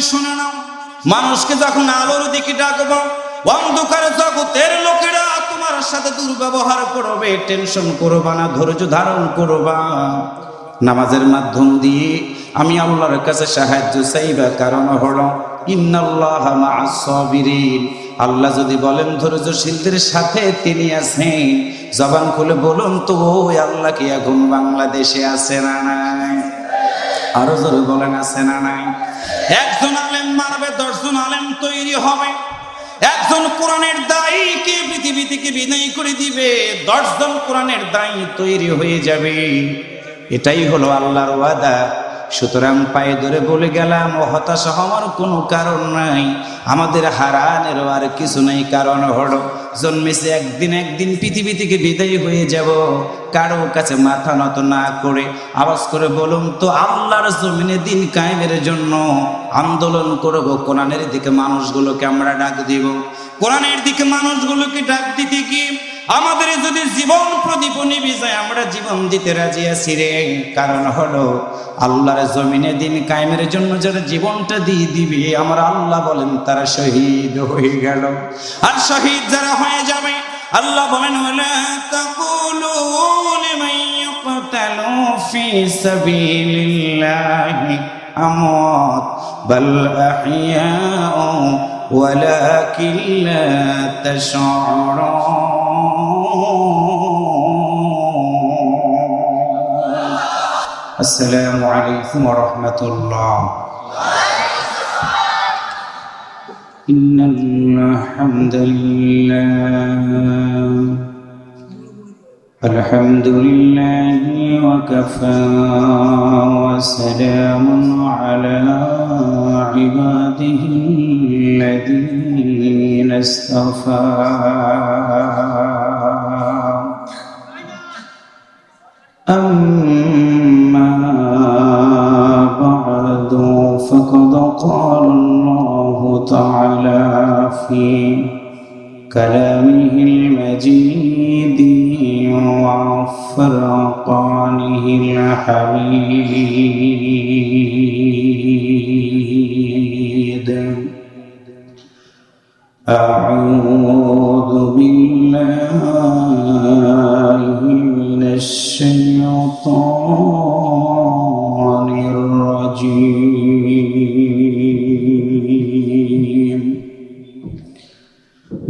শুনে নাও, মানুষকে যখন আলোর দিকে ডাকবো, অন্ধকার জগতের লোকেরা তোমার সাথে দুর্ব্যবহার করবে, টেনশন করবা না, ধৈর্য ধারণ করবা। নামাজের মাধ্যম দিয়ে আমি আল্লাহর কাছে সাহায্য চাইবা, কারণ হলো ইন্নাল্লাহা মা'আস সাবিরিন। আল্লাহ যদি বলেন ধৈর্যশীলদের সাথে তিনি আছেন, জবান খুলে বলুন তো ওই আল্লাহ কি এখন বাংলাদেশে আছে না নাই? আরো জোরে বলেন আছে না নাই? একজন আলেম মারবে, 10 জন আলেম তৈরি হবে। একজন কোরআনের দায়ীকে পৃথিবী থেকে বিদায় করে দিবে, 10 জন কোরআনের দায়ী তৈরি হয়ে যাবে। এটাই হলো আল্লাহর ওয়াদা। সুতরাং পায়ে ধরে বলে গেলাম, হতাশ হওয়ার কোনো কারণ নাই, আমাদের হারানেরও আর কিছু নাই। কারণ হলো জন্মেছে একদিন পৃথিবী থেকে বিদায় হয়ে যাব। কারো কাছে মাথা নত না করে আওয়াজ করে বলুন তো, আল্লাহর জমিনে দিন কায়েমের জন্য আন্দোলন করব। কোরআনের দিকে মানুষগুলোকে আমরা ডাক দিব। কোরআনের দিকে মানুষগুলোকে ডাক দিতে কি আমাদের যদি জীবন প্রদীপ নিভে যায়, আমরা জীবন দিতে রাজি আছি রে। কারণ হলো আল্লাহর জমিনে দিন কায়েমের জন্য যারা জীবনটা দিয়ে দিবে, আমার আল্লাহ বলেন তারা শহীদ হয়ে গেল। আর শহীদ যারা হয়ে যাবে, আল্লাহ বলেন ওয়ালা তাকুলু লিমান ইয়াকতালু ফি সাবিলিল্লাহি আমওয়াত বাল আহইয়াউ ওয়ালাকিন লা তাশউরুন। আসসালামু আলাইকুম ওয়া রাহমাতুল্লাহ। ইন্নাল হামদুলিল্লাহ আলহামদুলিল্লাহি ওয়া কাফা ওয়া সালামুন আলা ইবাদিহিল্লাযীনা ইসতাফা। أما بعد فقد قال الله تعالى في كلامه المجيد وفرقانه الحميد. أعوذ بالله من الشيطان الرجيم.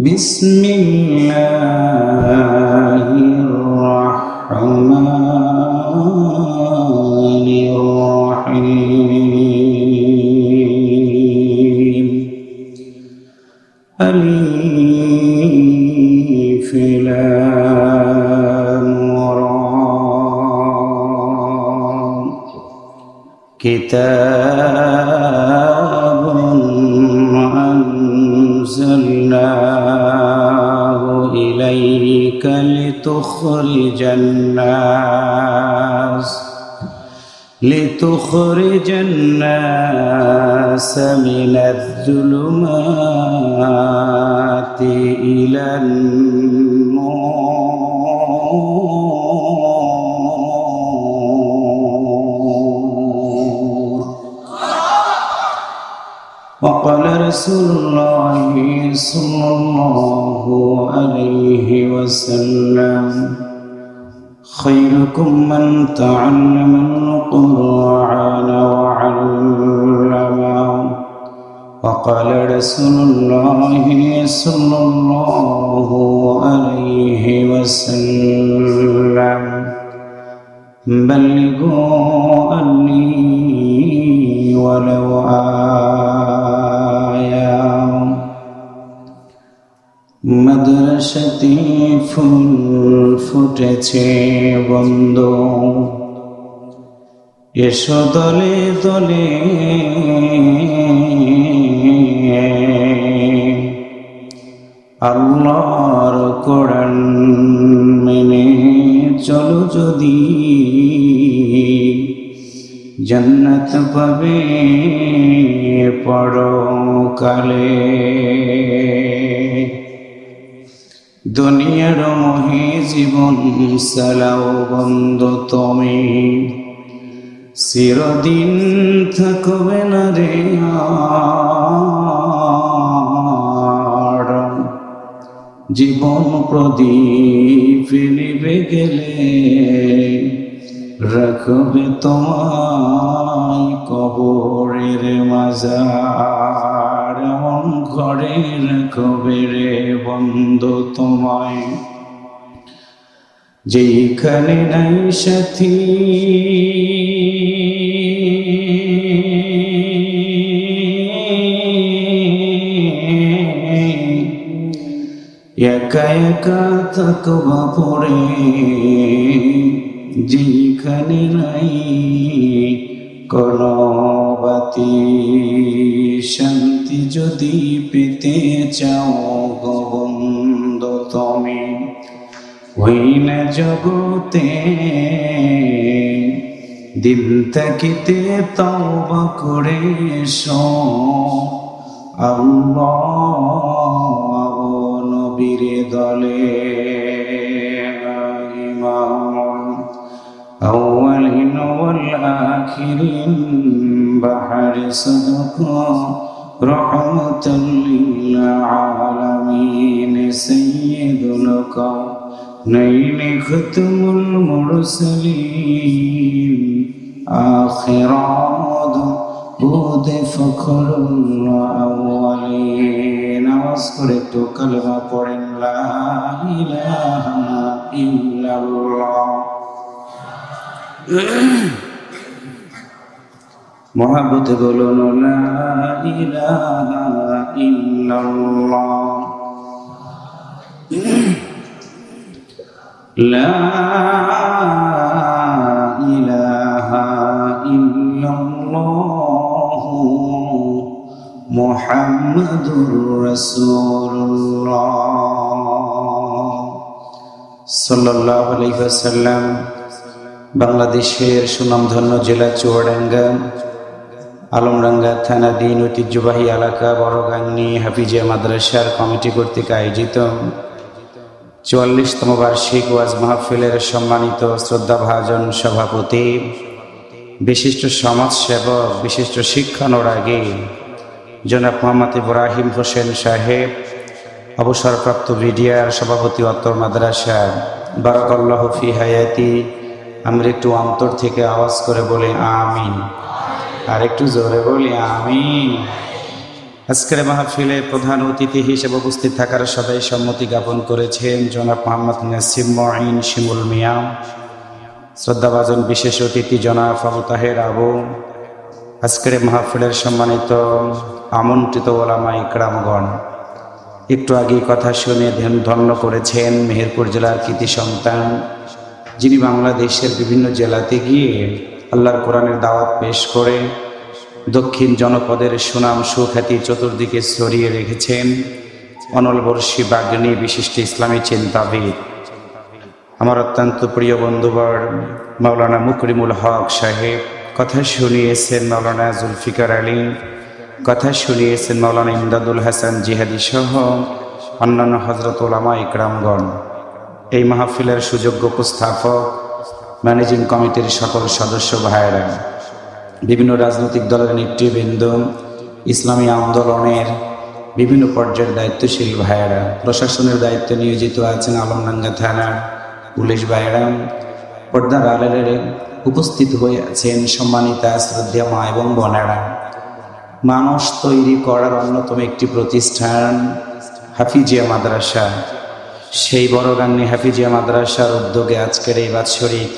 بسم الله الرحمن الرحيم. ألف لام را كتاب أنزلناه إليك لتخرج الناس من الظلمات إلى النور. وقال رسول الله صلى الله عليه وسلم خيركم من تعلم القرآن وعلمه. وقال رسول الله صلى الله عليه وسلم بلغوا عني ولو آية. মাদ্রাসাতে ফুল ফুটেছে বন্ধু, এসো দলে দলে আল্লাহর কোরআন মেনে চলো, যদি জান্নাত পাবে পরকালে। দুনিয়ার মোহে জীবন চালাও বন্ধু তুমি, চিরদিন থাকবে না রে আর, জীবন প্রদীপ নিভে গেলে রাখবে তোমায় কবরের মাজার, এমন ঘরে রাখবে রে বন্ধু তোমায় যেখানে নাই সাথী, একা একা থাকবা পড়ে, যেখানে নাই কোনো বাতি, শান্তি যদি পেতে চাও গো বন্ধু তুমি ওই না জগতে, দিন থাকিতে তওবা করে এসো আল্লাহ নবীর দলে। ইমামুল আউয়ালিন ওয়াল আখিরিন বাহরে সাদকা রাহমাতাল লিল আলামিন সাইয়্যিদুল কাউনাইন খাতামুল মুরসালিন আখিরাত বুদ ফখরুল আউয়ালিন। নামাজ করে একটু কালেমা পড়েন লা ইলাহা ইল্লাল্লাহ। মহাব্বতে বলুন লা ইলাহা ইল্লাল্লাহ, লা ইলাহা ইল্লাল্লাহ মুহাম্মাদুর রাসূলুল্লাহ সাল্লাল্লাহু আলাইহি ওয়াসাল্লাম। বাংলাদেশের সুনামধন্য জেলা চুয়াডাঙ্গা আলমডাঙ্গা থানাধীন ঐতিহ্যবাহী এলাকা বড়গাংনী হাফিজিয়া মাদ্রাসার কমিটি কর্তৃক আয়োজিত ৪৪তম বার্ষিক ওয়াজ মাহফিলের সম্মানিত শ্রদ্ধাভাজন সভাপতি, বিশিষ্ট সমাজসেবক, বিশিষ্ট শিক্ষানুরাগী জনাব মোহাম্মদ ইব্রাহিম হোসেন সাহেব, অবসরপ্রাপ্ত বিডিআর সভাপতি অত্তর মাদ্রাসা, বারাকাল্লাহু ফি হায়াতি। আমরা একটু অন্তর থেকে আওয়াজ করে বলি আমিন, আর একটু জোরে বলি আমিন। আজকের মাহফিলে প্রধান অতিথি হিসেবে উপস্থিত থাকার সবাই সম্মতি জ্ঞাপন করেছেন জনাব মোহাম্মদ নাসিম মঈন শিমুল মিয়া, শ্রদ্ধাভাজন বিশেষ অতিথি জনাব আবু তাহের আবু, আজকের মাহফিলের সম্মানিত আমন্ত্রিত ওলামা ইকরামগণ। একটু আগে কথা শুনে ধন্য করেছেন মেহেরপুর জেলার কৃতি সন্তান, যিনি বাংলাদেশের বিভিন্ন জেলাতে গিয়ে আল্লাহর কোরআনের দাওয়াত পেশ করে দক্ষিণ জনপদের সুনাম সুখ্যাতি চতুর্দিকে ছড়িয়ে রেখেছেন, অনলবর্ষী বাগ্মী বিশিষ্ট ইসলামী চিন্তাবিদ, আমার অত্যন্ত প্রিয় বন্ধুবর মাওলানা মুকরিমুল হক সাহেব। কথা শুনিয়েছেন মাওলানা জুলফিকার আলী, কথা শুনিয়েছেন মাওলানা ইমদাদুল হাসান জিহাদি সহ অন্যান্য হযরত উলামা ইকরামগণ। এই মাহফিলের সুযোগ্য উপস্থাপক, ম্যানেজিং কমিটির সকল সদস্য ভাইয়েরা, বিভিন্ন রাজনৈতিক দলের নেতৃবৃন্দ, ইসলামী আন্দোলনের বিভিন্ন পর্যায়ের দায়িত্বশীল ভাইয়েরা, প্রশাসনের দায়িত্বে নিয়োজিত আছেন আলমডাঙ্গা থানার পুলিশ ভাইয়েরা, পর্দার আড়ালে উপস্থিত হয়ে আছেন সম্মানিতা শ্রদ্ধা মা এবং বোনেরা। মানুষ তৈরি করার অন্যতম একটি প্রতিষ্ঠান হাফিজিয়া মাদ্রাসা। সেই বড়গাংনী হাফিজিয়া মাদ্রাসার উদ্যোগে আজকের এই বাৎসরিক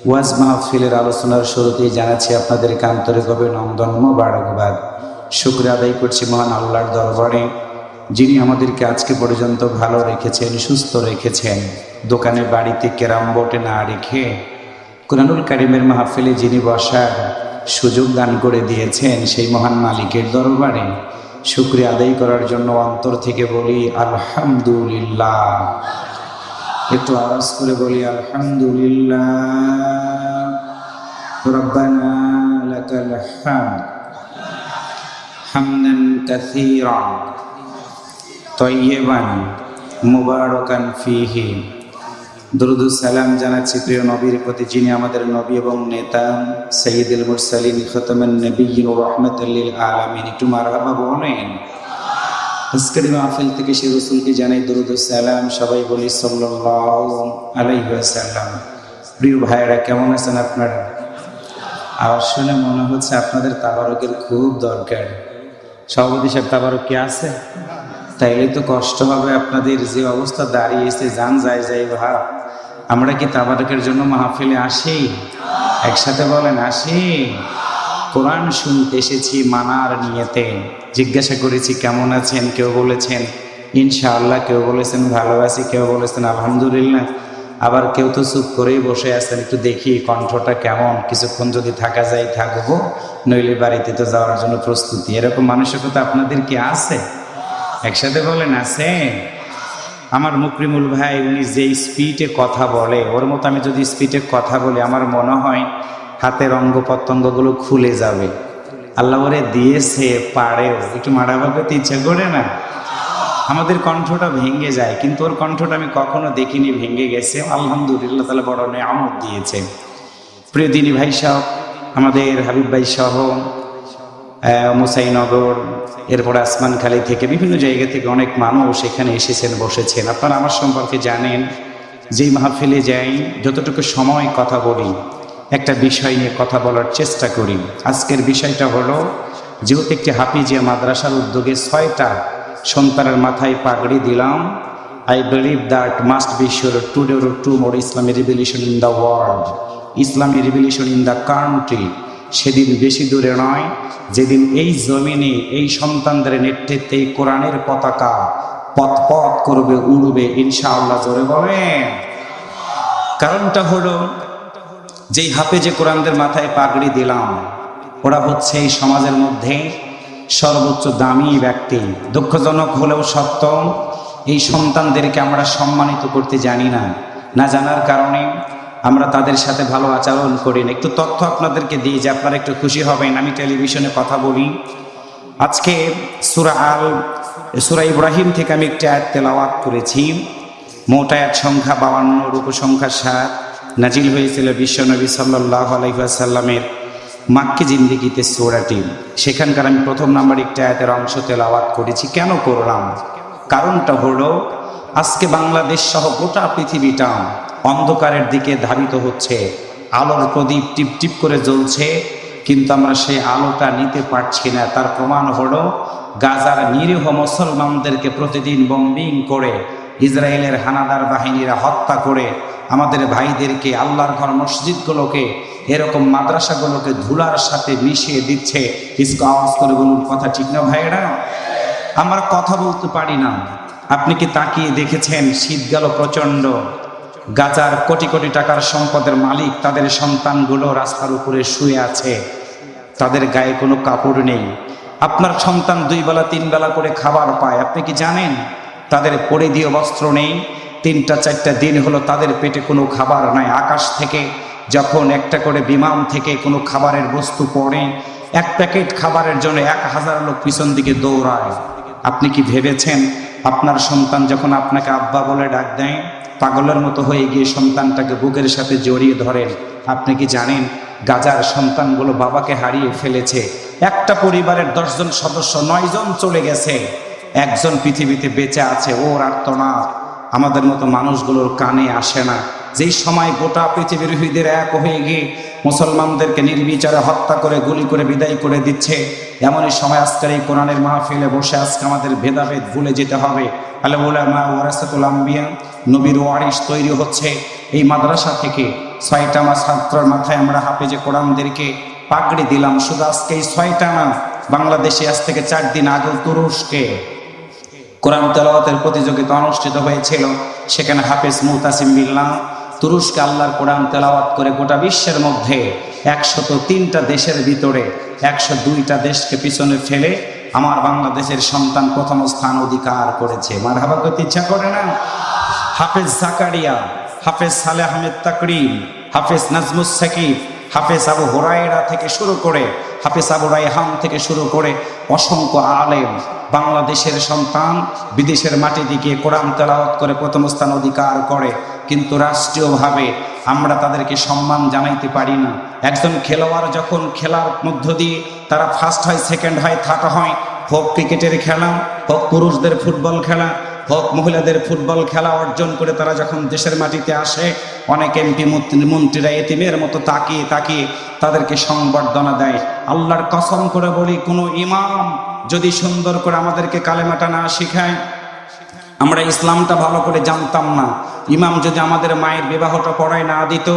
ওয়াজ মাহফিলের আলোচনার শুরুতেই জানাচ্ছি আপনাদেরকে আন্তরিক অভিনন্দন, মোবারকবাদ। শুকরিয়া আদায় করছি মহান আল্লাহর দরবারে, যিনি আমাদেরকে আজকে পর্যন্ত ভালো রেখেছেন, সুস্থ রেখেছেন, দোকানে বাড়িতে ক্যারাম বোর্ডে না রেখে কুরআনুল কারীমের মাহফিলে যিনি বসার সুযোগ দান করে দিয়েছেন, সেই মহান মালিকের দরবারে শুকরিয়া আদায় করার জন্য অন্তর থেকে বলি আলহামদুলিল্লাহ। একটু আওয়াজ করে বলি আলহামদুলিল্লাহ। রব্বানা লাকাল হামদ হামদান কাসীরান তাইয়িবান মুবারাকান ফীহি দরুদ ও সালাম জানাচ্ছি প্রিয় নবীর প্রতি, যিনি আমাদের নবী এবং নেতা, সাইয়্যিদুল মুরসালিন, খাতামুন নবিয়্যিন ওয়া রাহমাতুল লিল আলামিন। একটু মারহাবা বলেন। আজকের মাহফিল থেকে সেই রাসূলকে জানাই দরুদ ও সালাম। সবাই বলি সাল্লাল্লাহু আলাইহি ওয়াসাল্লাম। প্রিয় ভাইরা, কেমন আছেন আপনারা? আওয়াজ শুনে মনে হচ্ছে আপনাদের তাবারকের খুব দরকার। সভাপতি সাহেব, তাবারক কি আছে? তাইলে তো কষ্ট হবে আপনাদের, যে অবস্থা দাঁড়িয়েছে, জান যায় যায় ভাব। আমরা কি তাবারকের জন্য মাহফিলে আসি? একসাথে বলেন, আসি। কোরআন শুনতে এসেছি মানার নিয়েতে। জিজ্ঞাসা করেছি কেমন আছেন, কেউ বলেছেন ইনশাআল্লাহ, কেউ বলেছেন ভালো আছি, কেউ বলেছেন আলহামদুলিল্লাহ, আবার কেউ তো চুপ করেই বসে আছেন। একটু দেখি কণ্ঠটা কেমন, কিছুক্ষণ যদি থাকা যায় থাকবো, নইলে বাড়িতে তো যাওয়ার জন্য প্রস্তুতি। এরকম মানসিকতা আপনাদের কি আছে? একসাথে বলেন, আছে। আমার মুকরিমুল ভাই, উনি যে স্পিডে কথা বলে, ওর মতো আমি যদি স্পিডে কথা বলি, আমার মনে হয় হাতের অঙ্গ প্রত্যঙ্গগুলো খুলে যাবে। আল্লাহ ওরে দিয়েছে, পারেও। একটু মারাবা করতে ইচ্ছা করে না? আমাদের কণ্ঠটা ভেঙে যায়, কিন্তু ওর কণ্ঠটা আমি কখনো দেখিনি ভেঙে গেছে। আলহামদুলিল্লাহ, তাহলে বড় নেয়ামত দিয়েছে। প্রিয় দিনী ভাই সাহেব, আমাদের হাবিব ভাই সহ মুসাইনগর, এরপরে আসমানখালী থেকে বিভিন্ন জায়গা থেকে অনেক মানুষ এখানে এসেছেন, বসেছেন। আপনারা আমার সম্পর্কে জানেন, যেই মাহফিলে যাই, যতটুকু সময় কথা বলি, একটা বিষয় নিয়ে কথা বলার চেষ্টা করি। আজকের বিষয়টা হলো, যেহেতু একটি হাফিজিয়া মাদ্রাসার উদ্যোগে 6টা সন্তানের মাথায় পাগড়ি দিলাম, I believe that must be sure today or tomorrow Islamic revolution in the world, Islamic revolution in the country. সেদিন বেশি দূরে নয়, যেদিন এই জমিনে এই সন্তানদের নেতৃত্বে কোরআনের পতাকা পথ পথ করবে, উড়বে ইনশাআল্লাহ। জোরে বলেন। কারণটা হলো, যেই হাফেজে কোরআনদের মাথায় পাগড়ি দিলাম, ওরা হচ্ছে এই সমাজের মধ্যে সর্বোচ্চ দামি ব্যক্তি। দুঃখজনক হলেও সত্য, এই সন্তানদেরকে আমরা সম্মানিত করতে জানি না। না জানার কারণে আমরা তাদের সাথে ভালো আচরণ করি না। একটু তথ্য আপনাদেরকে দিই, যে আপনারা একটু খুশি হবেন। আমি টেলিভিশনে কথা বলি। আজকে সূরা ইব্রাহিম থেকে আমি একটি আয়াত তেলাওয়াত করেছি। মোট আয়াত সংখ্যা 52, উপসংখ্যা 7। নাজিল হয়েছিল বিশ্বনবী সাল্লাল্লাহু আলাইহি ওয়াসাল্লামের মাক্কি জিন্দেগিতে সূরাটি। সেখানকার আমি প্রথম নাম্বার একটি আয়াতের অংশ তেলাওয়াত করেছি। কেন করলাম? কারণটা হলো, আজকে বাংলাদেশ সহ গোটা পৃথিবীটা অন্ধকারের দিকে ধাবিত হচ্ছে। আলোর প্রদীপ টিপ টিপ করে জ্বলছে, কিন্তু আমরা সেই আলোটা নিতে পারছি না। তার প্রমাণ হলো, গাজার নিরীহ মুসলমানদেরকে প্রতিদিন বম্বিং করে ইসরায়েলের হানাদার বাহিনীরা হত্যা করে আমাদের ভাইদেরকে, আল্লাহর ঘর মসজিদগুলোকে, এরকম মাদ্রাসাগুলোকে ধুলার সাথে মিশিয়ে দিচ্ছে। কিছু আওয়াজ করে বলুন, কথা ঠিক না ভাইয়েরা? আমরা কথা বলতে পারি না। আপনি কি তাকিয়ে দেখেছেন, শীত গেল প্রচণ্ড, গাজার কোটি কোটি টাকার সম্পদের মালিক, তাদের সন্তানগুলো রাস্তার উপরে শুয়ে আছে, তাদের গায়ে কোনো কাপড় নেই। আপনার সন্তান 2 বেলা 3 বেলা করে খাবার পায়, আপনি কি জানেন? তাদের পরিধেয় বস্ত্র নেই। 3-4টা দিন হলো তাদের পেটে কোনো খাবার নাই। আকাশ থেকে যখন একটা করে বিমান থেকে কোনো খাবারের বস্তু পড়ে, 1 প্যাকেট খাবারের জন্য 1000 লোক পিছন দিকে দৌড়ায়। আপনি কি ভেবেছেন, আপনার সন্তান যখন আপনাকে আব্বা বলে ডাক দেয়, পাগলের মতো হয়ে গিয়ে সন্তানটাকে বুকের সাথে জড়িয়ে ধরেন? আপনি কি জানেন, গাজার সন্তানগুলো বাবাকে হারিয়ে ফেলেছে। একটা পরিবারের 10 জন সদস্য, 9 জন চলে গেছে, 1 জন পৃথিবীতে বেঁচে আছে। ওর আর্তনাদ আমাদের মতো মানুষগুলোর কানে আসে না। যেই সময় গোটা পৃথিবীর হৃদয়ের এক হয়ে গিয়ে মুসলমানদেরকে নির্বিচারে হত্যা করে, গুলি করে বিদায় করে দিচ্ছে, এমনই সময় আজকের এই কোরআনের মাহফিলে বসে আজকে আমাদের ভেদাভেদ ভুলে যেতে হবে। আল উলামা ওয়ারাসাতুল আম্বিয়া, নবীর ওয়ারিস তৈরি হচ্ছে এই মাদ্রাসা থেকে। 6টা ছাত্রের মাথায় আমরা হাফেজে কোরআনদেরকে পাগড়ি দিলাম। শুধু আজকে এই 6টা না, বাংলাদেশে আজ থেকে 4 দিন আগে তুরস্কে কোরআন তেলাওয়াতের প্রতিযোগিতা অনুষ্ঠিত হয়েছিল। সেখানে হাফেজ মুতাসিম বিল্লাহ তুরস্কে আল্লাহর কোরআন তেলাওয়াত করে গোটা বিশ্বের মধ্যে 103টা দেশের ভিতরে 102টা দেশকে পিছনে ফেলে আমার বাংলাদেশের সন্তান প্রথম স্থান অধিকার করেছে। মারহাবা করতে ইচ্ছা করে না? হাফেজ জাকারিয়া, হাফেজ সালেহ আহমেদ তাকরিম, হাফেজ নাজমুস সাকিব, হাফেজ আবু হুরায়রা থেকে শুরু করে, হাফেজ আবু রায়হান থেকে শুরু করে অসংখ্য আলেম, বাংলাদেশের সন্তান বিদেশের মাটি দিকে কোরআন তেলাওয়াত করে প্রথম স্থান অধিকার করে। কিন্তু রাষ্ট্রীয়ভাবে আমরা তাদেরকে সম্মান জানাইতে পারি না। একজন খেলোয়াড় যখন খেলার মধ্য দিয়ে তারা ফার্স্ট হয়, সেকেন্ড হয়, থার্ড হয়, হোক ক্রিকেটের খেলা, হোক পুরুষদের ফুটবল খেলা, হোক মহিলাদের ফুটবল খেলা অর্জন করে তারা যখন দেশের মাটিতে আসে, অনেক এমপি মন্ত্রীরা এতিমের মতো তাকিয়ে তাকিয়ে তাদেরকে সংবর্ধনা দেয়। আল্লাহর কসম করে বলি, কোনো ইমাম যদি সুন্দর করে আমাদেরকে কালেমাটা না শিখায়, আমরা ইসলামটা ভালো করে জানতাম না, ইমাম যদি আমাদের মায়ের বিবাহটা পড়ায় না দিত,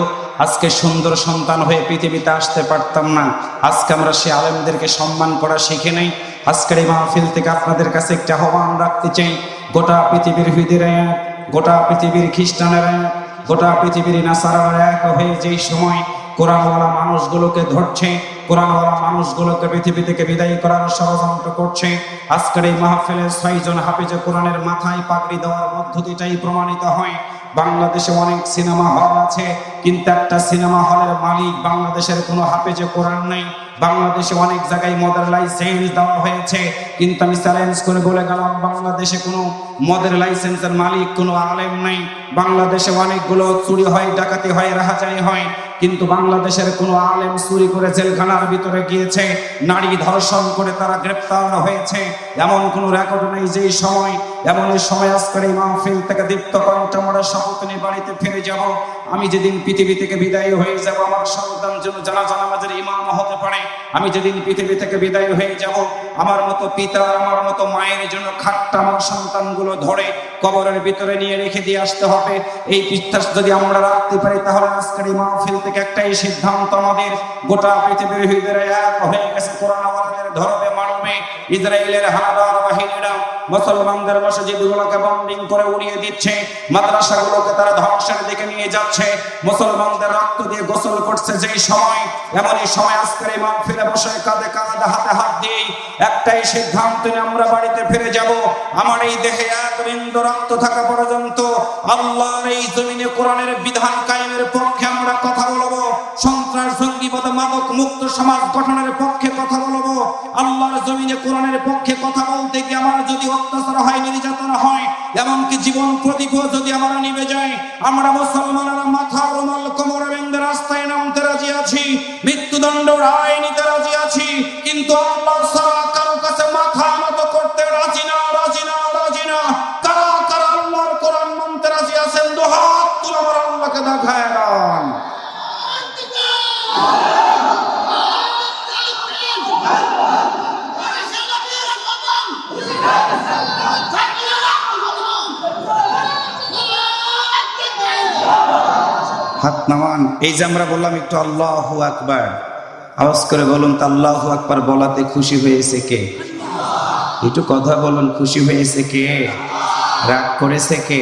আজকে সুন্দর সন্তান হয়ে পৃথিবীতে আসতে পারতাম না। আজকে আমরা সে আলেমদেরকে সম্মান করা শিখে নেই। আজকের এই মাহফিল থেকে আপনাদের কাছে একটা আহ্বান রাখতে চাই, গোটা পৃথিবীর হুদিরা এক, গোটা পৃথিবীর খ্রিস্টানেরা এক, গোটা পৃথিবীর নাসারারা এক হয়ে যেই সময় কোরআনওয়ালা মানুষগুলোকে ধরছে, কোরআনওয়ালা মানুষগুলোকে পৃথিবী থেকে বিদায় করার ষড়যন্ত্র করছে, আজকের এই মাহফিলে 6 জন হাফেজে কোরআনের মাথায় পাগড়ি দেওয়ার মধ্য দিয়েই প্রমাণিত হয়। বাংলাদেশে অনেক সিনেমা হল আছে, কিন্তু একটা সিনেমা হলের মালিক বাংলাদেশের কোনো হাফেজে কোরআন নেই। বাংলাদেশে অনেক জায়গায় মদের লাইসেন্স দেওয়া হয়েছে, কিন্তু আমি চ্যালেঞ্জ করে বলে গেলাম, বাংলাদেশে কোনো মদের লাইসেন্সের মালিক কোনো আলেম নেই। বাংলাদেশে অনেকগুলো চুরি হয়, ডাকাতি হয়, রাহাজানি হয়, কিন্তু বাংলাদেশের কোনো আলেম চুরি করে জেলখানার ভিতরে গিয়েছে, নারী ধর্ষণ করে তারা গ্রেপ্তার হয়েছে, এমন কোনো রেকর্ড নেই। যেই সময়, এমন সময় আজকের এই মাহফিল থেকে দীপ্ত কণ্ঠে আমরা শপথ নিয়ে বাড়িতে ফিরে যাব। আমি যেদিন পৃথিবী থেকে বিদায় হয়ে যাব, আমার সন্তান যেন জানাজা নামাজের ইমাম হতে পারে। আমি যেদিন পৃথিবী থেকে বিদায় হয়ে যাব, আমার মতো পিতা, আমার মতো মায়ের জন্য খাটটা আমার সন্তানগুলো ধরে কবরের ভিতরে নিয়ে রেখে দিয়ে আসতে হবে। এই বিশ্বাস যদি আমরা রাখতে পারি, তাহলে আজকের এই মাহফিল থেকে একটাই সিদ্ধান্ত আমাদের, গোটা পৃথিবীর ভিতরে এক হয়ে গেছে, কোরআন আমাদের ধরবে, মানবে। ইসরায়েলের হানাদার বাহিনীরা মুসলমানদের মসজিদগুলোকে বম্বিং করে উড়িয়ে দিচ্ছে, মাদ্রাসাগুলোকে তারা ধ্বংসের দিকে নিয়ে যাচ্ছে, মুসলমানদের রক্ত দিয়ে গোসল করছে। যেই সময়, এমনই সময় আজকের এই মাহফিলে বসে কাঁধে কাঁধে হাতে হাত দিয়ে একটাই সিদ্ধান্ত নিয়ে আমরা বাড়িতে ফিরে যাব। আমার এই দেহে এক বিন্দু রক্ত থাকা পর্যন্ত আল্লাহর এই জমিনে কোরআনের বিধান কায়েমের পক্ষে আমরা কথা বলবো, সন্ত্রাস জঙ্গিবাদ মাদক মুক্ত সমাজ গঠনের পক্ষে কথা বলবো। আল্লাহর জমিনে কোরআনের পক্ষে কথা বলতে গিয়ে আমার যদি অত্যাচার হয়, নির্যাতন হয়, এমনকি জীবন প্রদীপ যদি আমার নিভে যায়, আমরা মুসলমানেরা মাথা রুমাল কোমরে বেঁধে রাস্তায় নামতে রাজি আছি, মৃত্যুদণ্ড রায় নিতে রাজি আছি, কিন্তু আল্লাহ ছাড়া কারো কাছে মাথা নত করতে রাজি না, রাজি না, রাজি না। কারা কারা আল্লাহর কোরআন মানতে রাজি আছেন? দুহাত তুলে আমার আল্লাহকে দেখায় দেন। হাত নামান। এই যে আমরা বললাম একটু আল্লাহু আকবার, আওয়াজ করে বলুন তো, আল্লাহু আকবার বলাতে খুশি হয়েছে কে? একটু কথা বলুন, খুশি হয়েছে কে? রাগ করেছে কে?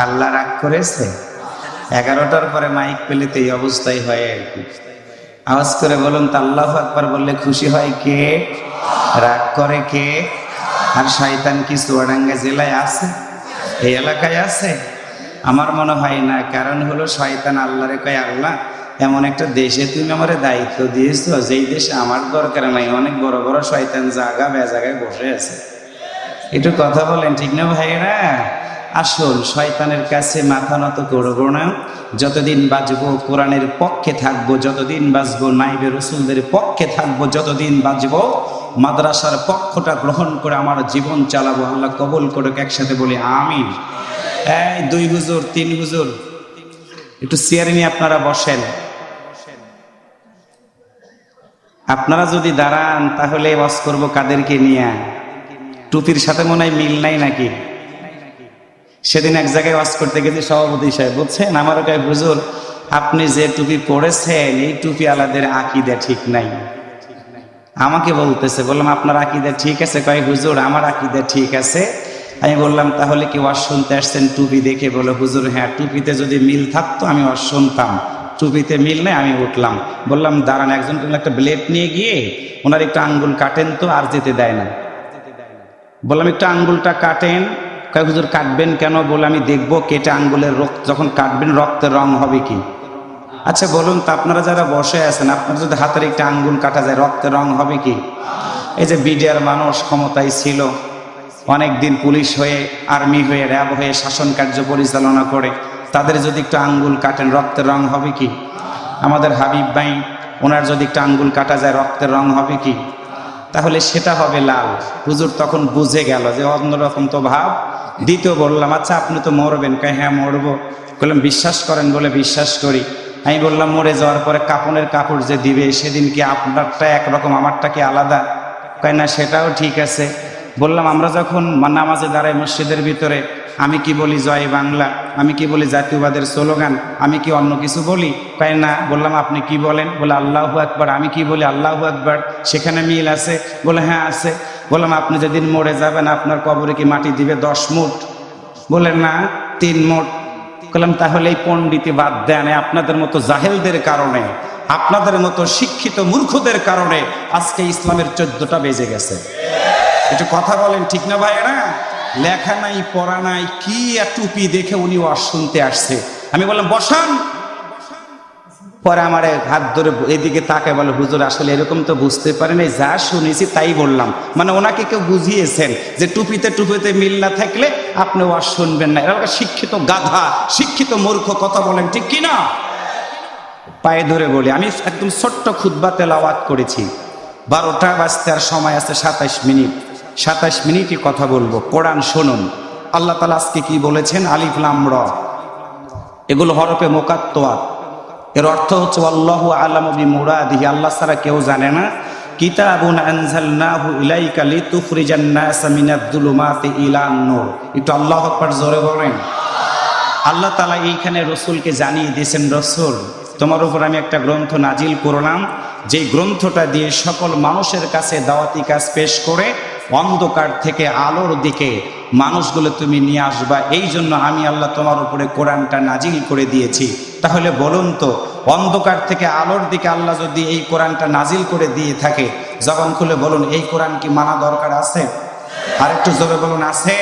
আল্লাহ রাগ করেছে? 11টার পরে মাইক পেলে তো এই অবস্থায় হয় আর কি। আওয়াজ করে বলুন তো, আল্লাহু আকবার বললে খুশি হয় কে? রাগ করে কে? আর শয়তান কি চুয়াডাঙ্গা জেলায় আছে? এই এলাকায় আছে? আমার মনে হয় না। কারণ হলো, শয়তান আল্লাহরে কয়, আল্লাহ এমন একটা দেশে তুমি আমার দায়িত্ব দিয়েছো, যেই দেশে আমার দরকার নাই, অনেক বড় বড় শয়তান জায়গা বেজাগায় বসে আছে। একটু কথা বলেন, ঠিক না ভাইরা? আসল শয়তানের কাছে মাথা নত করবো না। যতদিন বাঁচবো কোরআনের পক্ষে থাকবো, যতদিন বাঁচবো নাইবে রসুলদের পক্ষে থাকবো, যতদিন বাঁচবো মাদ্রাসার পক্ষটা গ্রহণ করে আমার জীবন চালাবো। আল্লাহ কবুল করুক, একসাথে বলি আমিন। এই 2 হুজুর 3 হুজুর একটু চেয়ার নিয়ে আপনারা বসেন। আপনারা যদি দাঁড়ান তাহলে ওয়াজ করবো কাদেরকে নিয়ে? টুপির সাথে মনে হয় মিল নাই নাকি? সেদিন এক জায়গায় ওয়াজ করতে গেছি, সভাপতি সাহেব বলছেন, আমার কয় হুজুর আপনি যে টুপি পড়েছেন এই টুপি আলাদের আকীদা ঠিক নাই। আমাকে বলতেছে, বললাম আপনার আকীদা ঠিক আছে? কয় হুজুর আমার আকীদা ঠিক আছে। আমি বললাম তাহলে কি ওয়াজ শুনতে আসছেন টুপি দেখে? বলে হুজুর হ্যাঁ, টুপিতে যদি মিল থাকতো আমি ওয়াজ শুনতাম, টুপিতে মিল নেই, আমি উঠলাম। বললাম দাঁড়ান, একজন একটা ব্লেড নিয়ে গিয়ে ওনার একটু আঙ্গুল কাটেন তো, আর যেতে দেয় না। বললাম একটু আঙ্গুলটা কাটেন। কয় হুজুর কাটবেন কেন? বলে আমি দেখবো কেটে আঙ্গুলের রক্ত যখন কাটবেন রক্তের রং হবে কি। আচ্ছা বলুন তো, আপনারা যারা বসে আছেন, আপনার যদি হাতের একটা আঙ্গুল কাটা যায় রক্তের রং হবে কি? এই যে বিডিআর মানুষ ক্ষমতায় ছিল, অনেক দিন পুলিশ হয়ে, আর্মি হয়ে, র্যাব হয়ে শাসন কার্য পরিচালনা করে, তাদের যদি একটু আঙ্গুল কাটেন রক্তের রং হবে কি? আমাদের হাবিব ভাই ওনার যদি একটু আঙ্গুল কাটা যায় রক্তের রং হবে কি? তাহলে সেটা হবে লাল। হুজুর তখন বুঝে গেল যে অন্যরকম তো ভাব। দ্বিতীয় বললাম, আচ্ছা আপনি তো মরবেন। কয় হ্যাঁ মরবো। বললাম বিশ্বাস করেন? বলে বিশ্বাস করি। আমি বললাম মরে যাওয়ার পরে কাফনের কাপড় যে দিবে সেদিন কি আপনারটা একরকম আমারটা কি আলাদা? কয় না সেটাও ঠিক আছে। বললাম আমরা যখন নামাজে দাঁড়াই মসজিদের ভিতরে আমি কি বলি জয় বাংলা, আমি কি বলি জাতীয়বাদের স্লোগান, আমি কি অন্য কিছু বলি? কয় না। বললাম আপনি কি বলেন? বলে আল্লাহু আকবার। আমি কি বলি? আল্লাহু আকবার। সেখানে মিল আছে? বলে হ্যাঁ আছে। বললাম আপনি যেদিন মরে যাবেন আপনার কবরে কি মাটি দিবে 10 মুঠ? বলে না 3 মুঠ। বললাম তাহলে এই পণ্ডিতি বাদ দেন। আপনাদের মতো জাহেলদের কারণে, আপনাদের মতো শিক্ষিত মূর্খদের কারণে আজকে ইসলামের 14টা বেজে গেছে। একটু কথা বলেন ঠিক না ভাইয়েরা? লেখা নাই পড়া নাই, কি টুপি দেখে উনি ওয়াজ শুনতে আসছে। আমি বললাম বসান। পরে আমার হাত ধরে এদিকে তাকে বলে হুজুর আসলে এরকম তো বুঝতে পারেন, যা শুনেছি তাই বললাম। মানে ওনাকে কেউ বুঝিয়েছেন যে টুপিতে টুপিতে মিল না থাকলে আপনি ওয়াজ শুনবেন না। এরা শিক্ষিত গাধা, শিক্ষিত মূর্খ। কথা বলেন ঠিক কিনা? পায়ে ধরে বলি, আমি একদম ছোট্ট খুতবা তেলাওয়াত করেছি। 12টা বাজতে আর সময় আছে 27 মিনিট। 27 মিনিটই কথা বলবো। কোরআন শুনুন। আল্লাহ তাআলা আজকে কি বলেছেন? আলিফ লাম র, এগুলো হরফে মুকাত্তাত। এর অর্থ হচ্ছে আল্লাহু আ'লামু বিমুরাদিহি, আল্লাহ ছাড়া কেউ জানে না। কিতাবুন আনজালনাহু ইলাইকা লিতুখরিজান নাসা মিনাদ যুলুমাতি ইলান নূর। একটু আল্লাহু আকবার জোরে বলেন। আল্লাহ তাআলা এইখানে রাসূলকে জানিয়ে দিয়েছেন, রাসূল তোমার উপর আমি একটা গ্রন্থ নাজিল করলাম, যেই গ্রন্থটা দিয়ে সকল মানুষের কাছে দাওয়াতি কাজ পেশ করে অন্ধকার থেকে আলোর দিকে মানুষগুলো তুমি নিয়ে আসবা। এই জন্য আমি আল্লাহ তোমার উপরে কোরআনটা নাজিল করে দিয়েছি। তাহলে বলুন তো, অন্ধকার থেকে আলোর দিকে আল্লাহ যদি এই কোরআনটা নাজিল করে দিয়ে থাকে, জবান খুলে বলুন এই কোরআন কি মানা দরকার আছে? আর একটু জোরে বলুন আছে?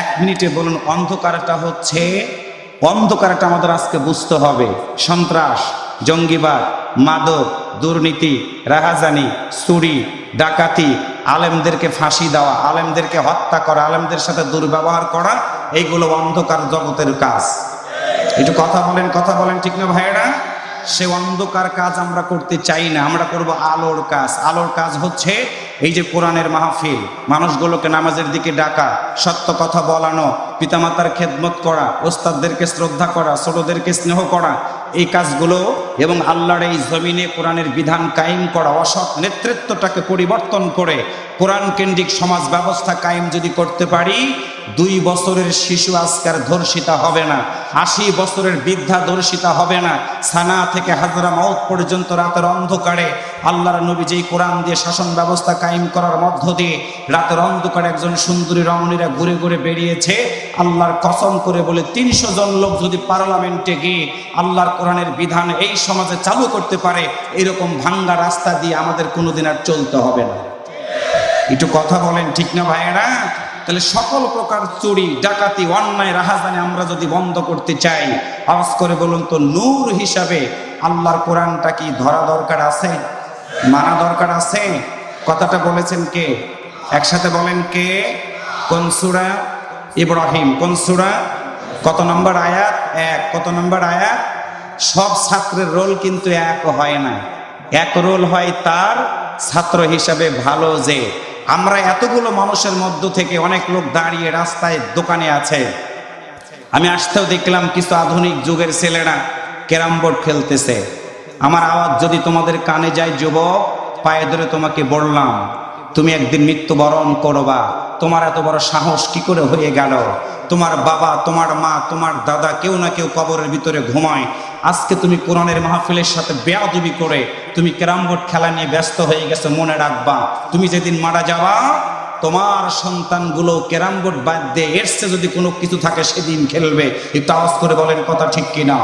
1 মিনিটে বলুন অন্ধকারটা হচ্ছে, অন্ধকারটা আমাদের আজকে বুঝতে হবে। সন্ত্রাস, জঙ্গিবাদ, মাদক, দুর্নীতি, রাহাজানি, চুরি, ডাকাতি, আলেমদেরকে ফাঁসি দেওয়া, আলেমদেরকে হত্যা করা, আলেমদের সাথে দুর্ব্যবহার করা, এইগুলো অন্ধকার জগতের কাজ। একটু কথা বলেন, কথা বলেন ঠিক না ভাইয়েরা? সে অন্ধকার কাজ আমরা করতে চাই না, আমরা করব আলোর কাজ। আলোর কাজ হচ্ছে এই যে কোরআনের মাহফিল, মানুষগুলোকে নামাজের দিকে ডাকা, সত্য কথা বলানো, পিতামাতার খেদমত করা, ওস্তাদদেরকে শ্রদ্ধা করা, ছোটদেরকে স্নেহ করা, এই কাজগুলো এবং আল্লাহর এই জমিনে কোরআনের বিধান কায়েম করা, অসৎ নেতৃত্বটাকে পরিবর্তন করে কোরআন কেন্দ্রিক সমাজ ব্যবস্থা কায়েম যদি করতে পারি, 2 বছরের শিশু আজকার ধর্ষিতা হবে না, 80 বছরের বৃদ্ধা ধর্ষিতা হবে না। সানা থেকে হাজরা মাউত পর্যন্ত রাতের অন্ধকারে আল্লাহর নবী যেই কোরআন দিয়ে শাসন ব্যবস্থা কায়েম করার মধ্য দিয়ে রাতের অন্ধকারে একজন সুন্দরী রমণীরা ঘুরে ঘুরে বেরিয়েছে। আল্লাহর কসম করে বলে 300 জন লোক যদি পার্লামেন্টে গিয়ে আল্লাহর কোরআনের বিধান এই সমাজে চালু করতে পারে, এরকম ভাঙ্গা রাস্তা দিয়ে আমাদের কোনোদিন আর চলতে হবে না। একটু কথা বলেন ঠিক না ভাইয়েরা? তাহলে সকল প্রকার চুরি, ডাকাতি, অন্যায়, রাহাজানি আমরা যদি বন্ধ করতে চাই, আওয়াজ করে বলুন তো নূর হিসাবে আল্লাহর কোরআনটা কি ধরা দরকার আছে? মানা দরকার আছে? কথাটা বলেছেন কে? একসাথে বলেন কে? কোন সূরা? ইব্রাহিম। কোন সূরা? কত নম্বর আয়াত? 1। কত নম্বর আয়াত? সব ছাত্রের রোল কিন্তু এক হয় না। এক রোল হয় তার ছাত্র হিসাবে ভালো যে আমরা এতগুলো মানুষের মধ্য থেকে অনেক লোক দাঁড়িয়ে রাস্তায় দোকানে আছে। আমি আসতেও দেখলাম কিছু আধুনিক যুগের ছেলেরা ক্যারাম বোর্ড খেলতেছে। আমার আওয়াজ যদি তোমাদের কানে যায়, যুবক পায়ে ধরে তোমাকে বললাম, তুমি একদিন মৃত্যুবরণ করবা। তোমার এত বড় সাহস কি করে হয়ে গেল? তোমার বাবা, তোমার মা, তোমার দাদা কেউ না কেউ কবরের ভিতরে ঘুমায়। আজকে তুমি কোরআনের মাহফিলের সাথে বেয়াদবি করে তুমি ক্যারাম বোর্ড খেলা নিয়ে ব্যস্ত হয়ে গেছো। মনে রাখবা, তুমি যেদিন মারা যাবা তোমার সন্তানগুলো ক্যারাম বোর্ড বাদ দিয়ে এর চেয়ে যদি কোনো কিছু থাকে সেদিন খেলবে। একটু আওয়াজ করে বলেন কথা ঠিক কিনা?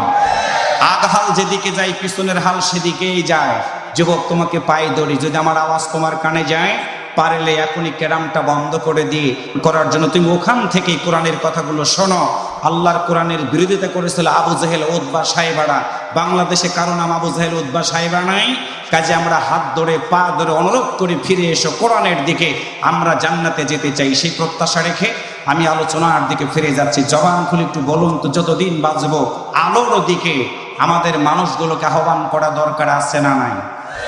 আগহাল যেদিকে যায় পিছনের হাল সেদিকেই যায়। যুবক তোমাকে পায়ে ধরি, যদি আমার আওয়াজ তোমার কানে যায়, পারলে এখনই ক্যারামটা বন্ধ করে দিয়ে করার জন্য তুমি ওখান থেকেই কোরআনের কথাগুলো শোনো। আল্লাহর কোরআনের বিরোধিতা করেছিল আবু জেহেল, উতবা, সাইবারা। বাংলাদেশে কারো নাম আবু জেহেল, উতবা, সাইবা নাই। কাজে আমরা হাত ধরে পা ধরে অনুরোধ করে ফিরে এসো কোরআনের দিকে। আমরা জান্নাতে যেতে চাই, সেই প্রত্যাশা রেখে আমি আলোচনার দিকে ফিরে যাচ্ছি। জবান খুলে একটু বলুন তো, যতদিন বাঁচবো আলোর দিকে আমাদের মানুষগুলোকে আহ্বান করা দরকার আছে না নাই?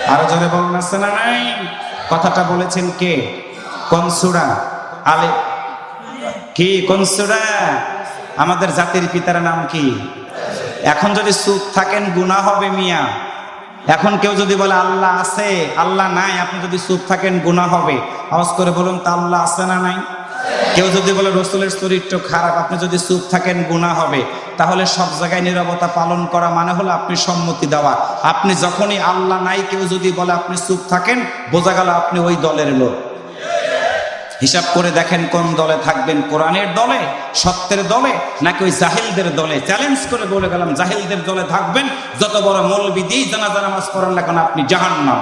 আরো জোরে বলুন, আছে না নাই? কথাটা বলেছেন কে? কোন সূরা? আলে কি? কোন সূরা? আমাদের জাতির পিতার নাম কি? এখন যদি চুপ থাকেন গুনাহ হবে মিয়া। এখন কেউ যদি বলে আল্লাহ আছে, আল্লাহ নাই, আপনি যদি চুপ থাকেন গুনাহ হবে। আওয়াজ করে বলুন তো, আল্লাহ আছে না নাই? কেউ যদি বলে রসুলের চরিত্র খারাপ, আপনি যদি চুপ থাকেন গুনাহ হবে। তাহলে সব জায়গায় নীরবতা পালন করা মানে হলো আপনি সম্মতি দেওয়া। আপনি যখনই আল্লাহ নাই কেউ যদি বলে আপনি চুপ থাকেন, বোঝা গেল আপনি ওই দলের লোক। হিসাব করে দেখেন কোন দলে থাকবেন, কোরআনের দলে, সত্যের দলে, নাকি ওই জাহিলদের দলে? চ্যালেঞ্জ করে বলে গেলাম, জাহিলদের দলে থাকবেন, যত বড় মৌলবি দিয়েই জানাজা নামাজ পড়েন না কেন আপনি জাহান্নাম।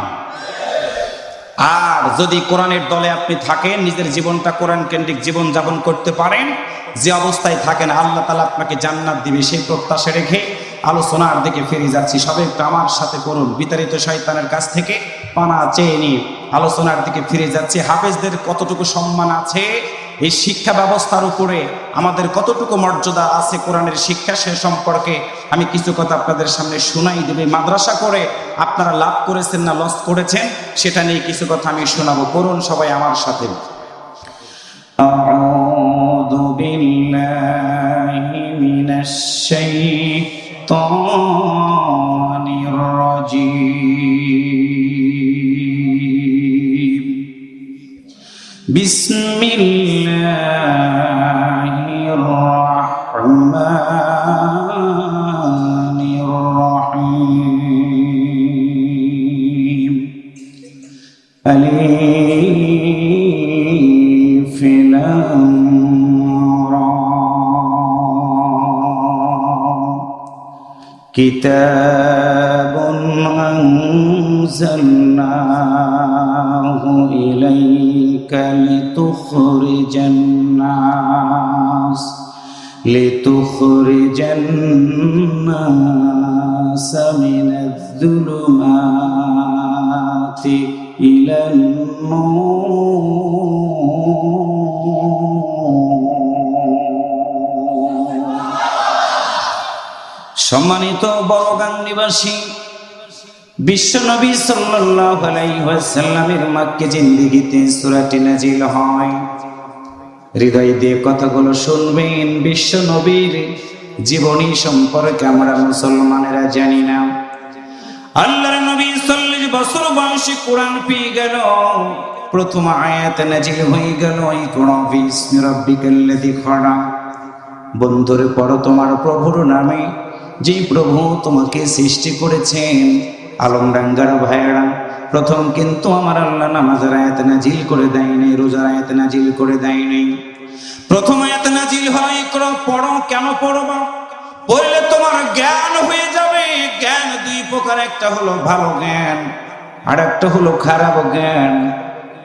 আর যদি কোরআনের দলে আপনি থাকেন, নিজের জীবনটা কোরআন কেন্দ্রিক জীবন যাপন করতে পারেন, যে অবস্থায় থাকেন আল্লাহ তাআলা আপনাকে জান্নাত দিবে, সেই প্রত্যাশা রেখে আলোচনার দিকে ফিরে যাচ্ছি। সবাই একটু আমার সাথে করুন, বিতাড়িত শয়তানের কাছ থেকে পানা চেয়ে নিয়ে আলোচনার দিকে ফিরে যাচ্ছি। হাফেজদের কতটুকু সম্মান আছে, এই শিক্ষা ব্যবস্থার উপরে আমাদের কতটুকু মর্যাদা আছে কোরআনের শিক্ষা, সে সম্পর্কে আমি কিছু কথা আপনাদের সামনে শোনাই দেবে। মাদ্রাসা করে আপনারা লাভ করেছেন না লস করেছেন, সেটা নিয়ে কিছু কথা আমি শোনাবো। করুন সবাই আমার সাথে। আউযু বিল্লাহি মিনাশ শাইতানির রাজীম। বিসমিল্লাহির রাহমানির রাহিম। আলিফ লাম রা। কিতাবুন আনজালনাহু ইলাইকা লিতুখরিজান নাস মিনাজ-যুলুমাতি ইলান-নূর। সম্মানিত বড়গাং নিবাসী, বিশ্বনবী সাল্লাল্লাহু আলাইহি ওয়াসাল্লামের মক্কা জিন্দেগিতে সূরাটি নাজিল হয়। হৃদয় দিয়ে কথাগুলো শুনবেন। বিশ্বনবীর জীবনী সম্পর্কে আমরা মুসলমানেরা জানি না। আল্লাহর নবী 40 বছর বয়সে কোরআন পেয়ে গেল। প্রথম আয়াত নাজিল হয়ে গেল, ইকরা বিসমি রাব্বিকাল্লাযী খলাক। বন্ধুরে পড়ো তোমার প্রভুর নামে, যেই প্রভু তোমাকে সৃষ্টি করেছেন। আলমডাঙ্গার ভাইয়েরা, প্রথম কিন্তু আমার আল্লাহ নামাজের আয়াত নাজিল করে দেয় নাই, রোজার আয়াত নাজিল করে দেয় নাই। প্রথম আয়াত নাজিল হয় ইকরা, পড়ো। কেন পড়বা? পড়লে তোমার জ্ঞান হয়ে যাবে। জ্ঞান দুই প্রকার, একটা হলো ভালো জ্ঞান আর একটা হলো খারাপ জ্ঞান।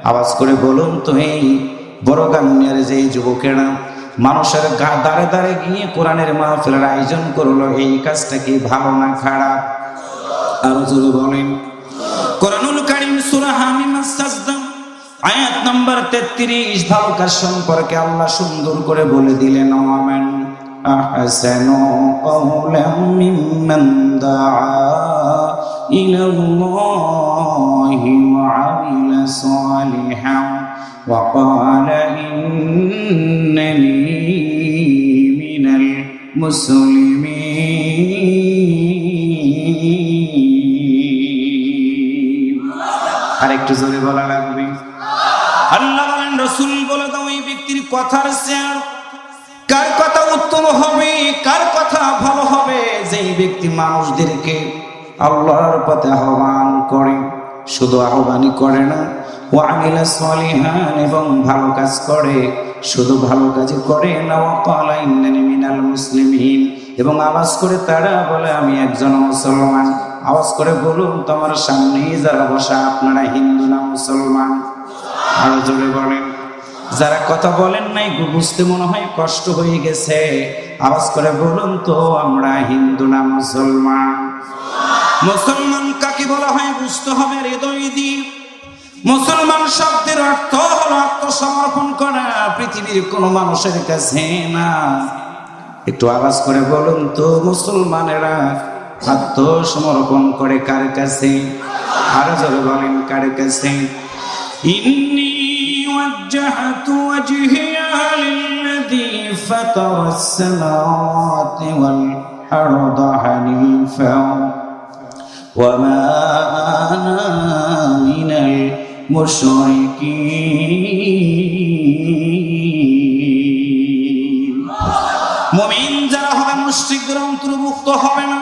আওয়াজ করে বলুন তো, এই বড় গাম্যার যে যুবকেরা মানুষের দাঁড়ে দাঁড়ে গিয়ে কোরআনের মাহফিলের আয়োজন করলো, এই কাজটা কি ভালো না খারাপ? আরো জোরে বলেন। কোরআনুল কারীম সূরা হামিম আস-সাজদা আয়াত নাম্বার 33 ভালো কাজ সম্পর্কে আল্লাহ সুন্দর করে বলে দিলেন, আমান আহসানু কাওলাম মিম্মান দাআ ইলাল্লাহি ওয়া আমিলা সালিহান ওয়া ক্বালা ইন্নানি মিনাল মুসলিমিন। আরেকটু জোরে বলা লাগবে। আল্লাহ বলেন, রাসূল বলে দাও এই ব্যক্তির কথার শেয়ার কার কথা উত্তম হবে, কার কথা ভালো হবে? যেই ব্যক্তি মানুষদেরকে আল্লাহর পথে আহ্বান করে, শুধু আহ্বানই করে না, ওয়া আমিলা সালিহান এবং ভালো কাজ করে, শুধু ভালো কাজই করে না, ওয়া ক্বালা ইন্নানি মিনাল মুসলিমিন এবং আওয়াজ করে তারা বলে আমি একজন মুসলমান। আওয়াজ করে বলুন, তোমার সামনেই যারা বসা আপনারা হিন্দু না মুসলমান? আরো জোরে বলেন। যারা কথা বলেন নাই, বুঝতে মনে হয় কষ্ট হয়ে গেছে, আওয়াজ করে বলুন তো, আমরা হিন্দু না মুসলমান? মুসলমান কাকে বলা হয় বুঝতে হবে হৃদয় দিয়ে। মুসলমান শব্দের অর্থ হলো আত্মসমর্পণ করা, পৃথিবীর কোন মানুষের কাছে না। একটু আওয়াজ করে বলুন তো, মুসলমানেরা আত্মসমর্পণ করে কার কাছে? আরো জোরে বলেন, কার কাছে? ইন্নী ওয়াজ্জাহতু ওয়াজহিয়া লিল্লাযী ফাতারাস সামাওয়াতি ওয়াল আরদা হানিফা ওয়া মা আনা মিনাল মুশরিকিন। মুমিন যারা হবে মুশরিকদের অন্তর্ভুক্ত হবে না।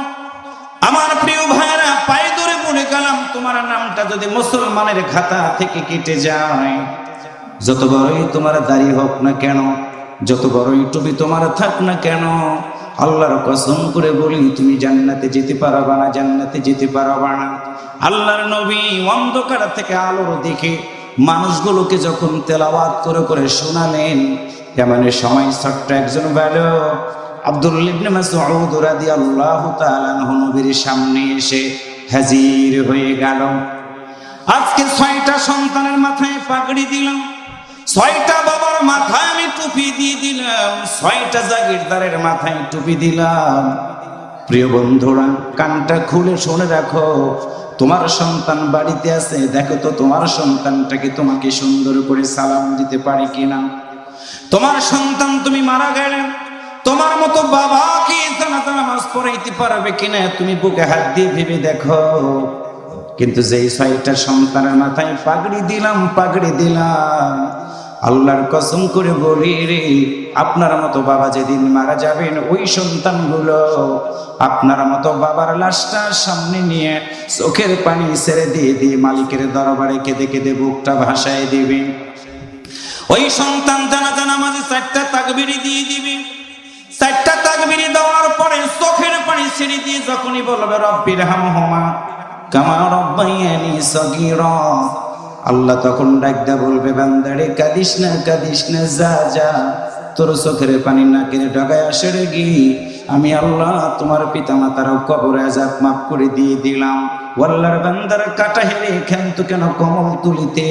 আমার প্রিয় ভাইরা, পায়ে ধরে বলে গেলাম, তোমার নামটা যদি মুসলমানের খাতা থেকে কেটে যায়, যত বড়ই তোমার দাড়ি হোক না কেন, যত বড়ই টুপি তোমার থাক না কেন, আল্লাহর কসম করে বলি তুমি জান্নাতে যেতে পারবা না, জান্নাতে যেতে পারবা না। আল্লাহর নবী অন্ধকার থেকে আলোর দিকে মানুষগুলোকে যখন তেলাওয়াত করে করে শোনালেন, এমন সময় ছোট্ট একজন বালক আব্দুল্লাহ ইবনে মাসউদ রাদিয়াল্লাহু তাআলা আনহু নবীর সামনে এসে হাজির হয়ে গেল। আজকে 6টা সন্তানের মাথায় পাগড়ি দিলাম, 6টা বাবার মাথায় আমি টুপি দিয়ে দিলাম, 6টা জাগিরদারের মাথায় টুপি দিলাম। প্রিয় বন্ধুরা, কানটা খুলে শুনে রাখো, তোমার সন্তান বাড়িতে আছে, দেখো তো তোমার সন্তানটাকে তোমাকে সুন্দর করে সালাম দিতে পারে কিনা। তোমার সন্তান তুমি মারা গেলে তোমার মতো বাবাকে জানাজা নামাজ পড়াইতে পারবে কিনা, তুমি বুকে হাত দিয়ে ভেবে দেখো। কিন্তু যেই 6টা সন্তানের মাথায় পাগড়ি দিলাম, পাগড়ি দিলাম, আল্লাহর কসম করে বলি রে, আপনার মতো বাবা যেদিন মারা যাবেন, ওই সন্তানগুলো আপনার মতো বাবার লাশটা সামনে নিয়ে চোখের পানি ছেড়ে দিয়ে দিয়ে মালিকের দরবারে কেঁদে কেঁদে বুকটা ভাসায় দিবে। ওই সন্তান জানাজা নামাজে 4টা তাকবীর দিয়ে দিবে। 4টা তাকবীর দেওয়ার পরে চোখের পানি ছেড়ে দিয়ে যখনই বলবে রব্বির হামহুমা কামা রাব্বায়ানি সগীরা, আল্লাহ তখন ডাকদা বলবে, বান্দারে কাঁদিস না, কাঁদিস না, যা যা, তোর চোখের পানি নাকের ডগায় আসে রে গি, আমি আল্লাহ তোমার পিতা মাতারও কবর আযাব মাফ করে দিয়ে দিলাম। আল্লাহর বান্দার কাটা হেরে ক্ষান্ত কেন কমল তুলিতে,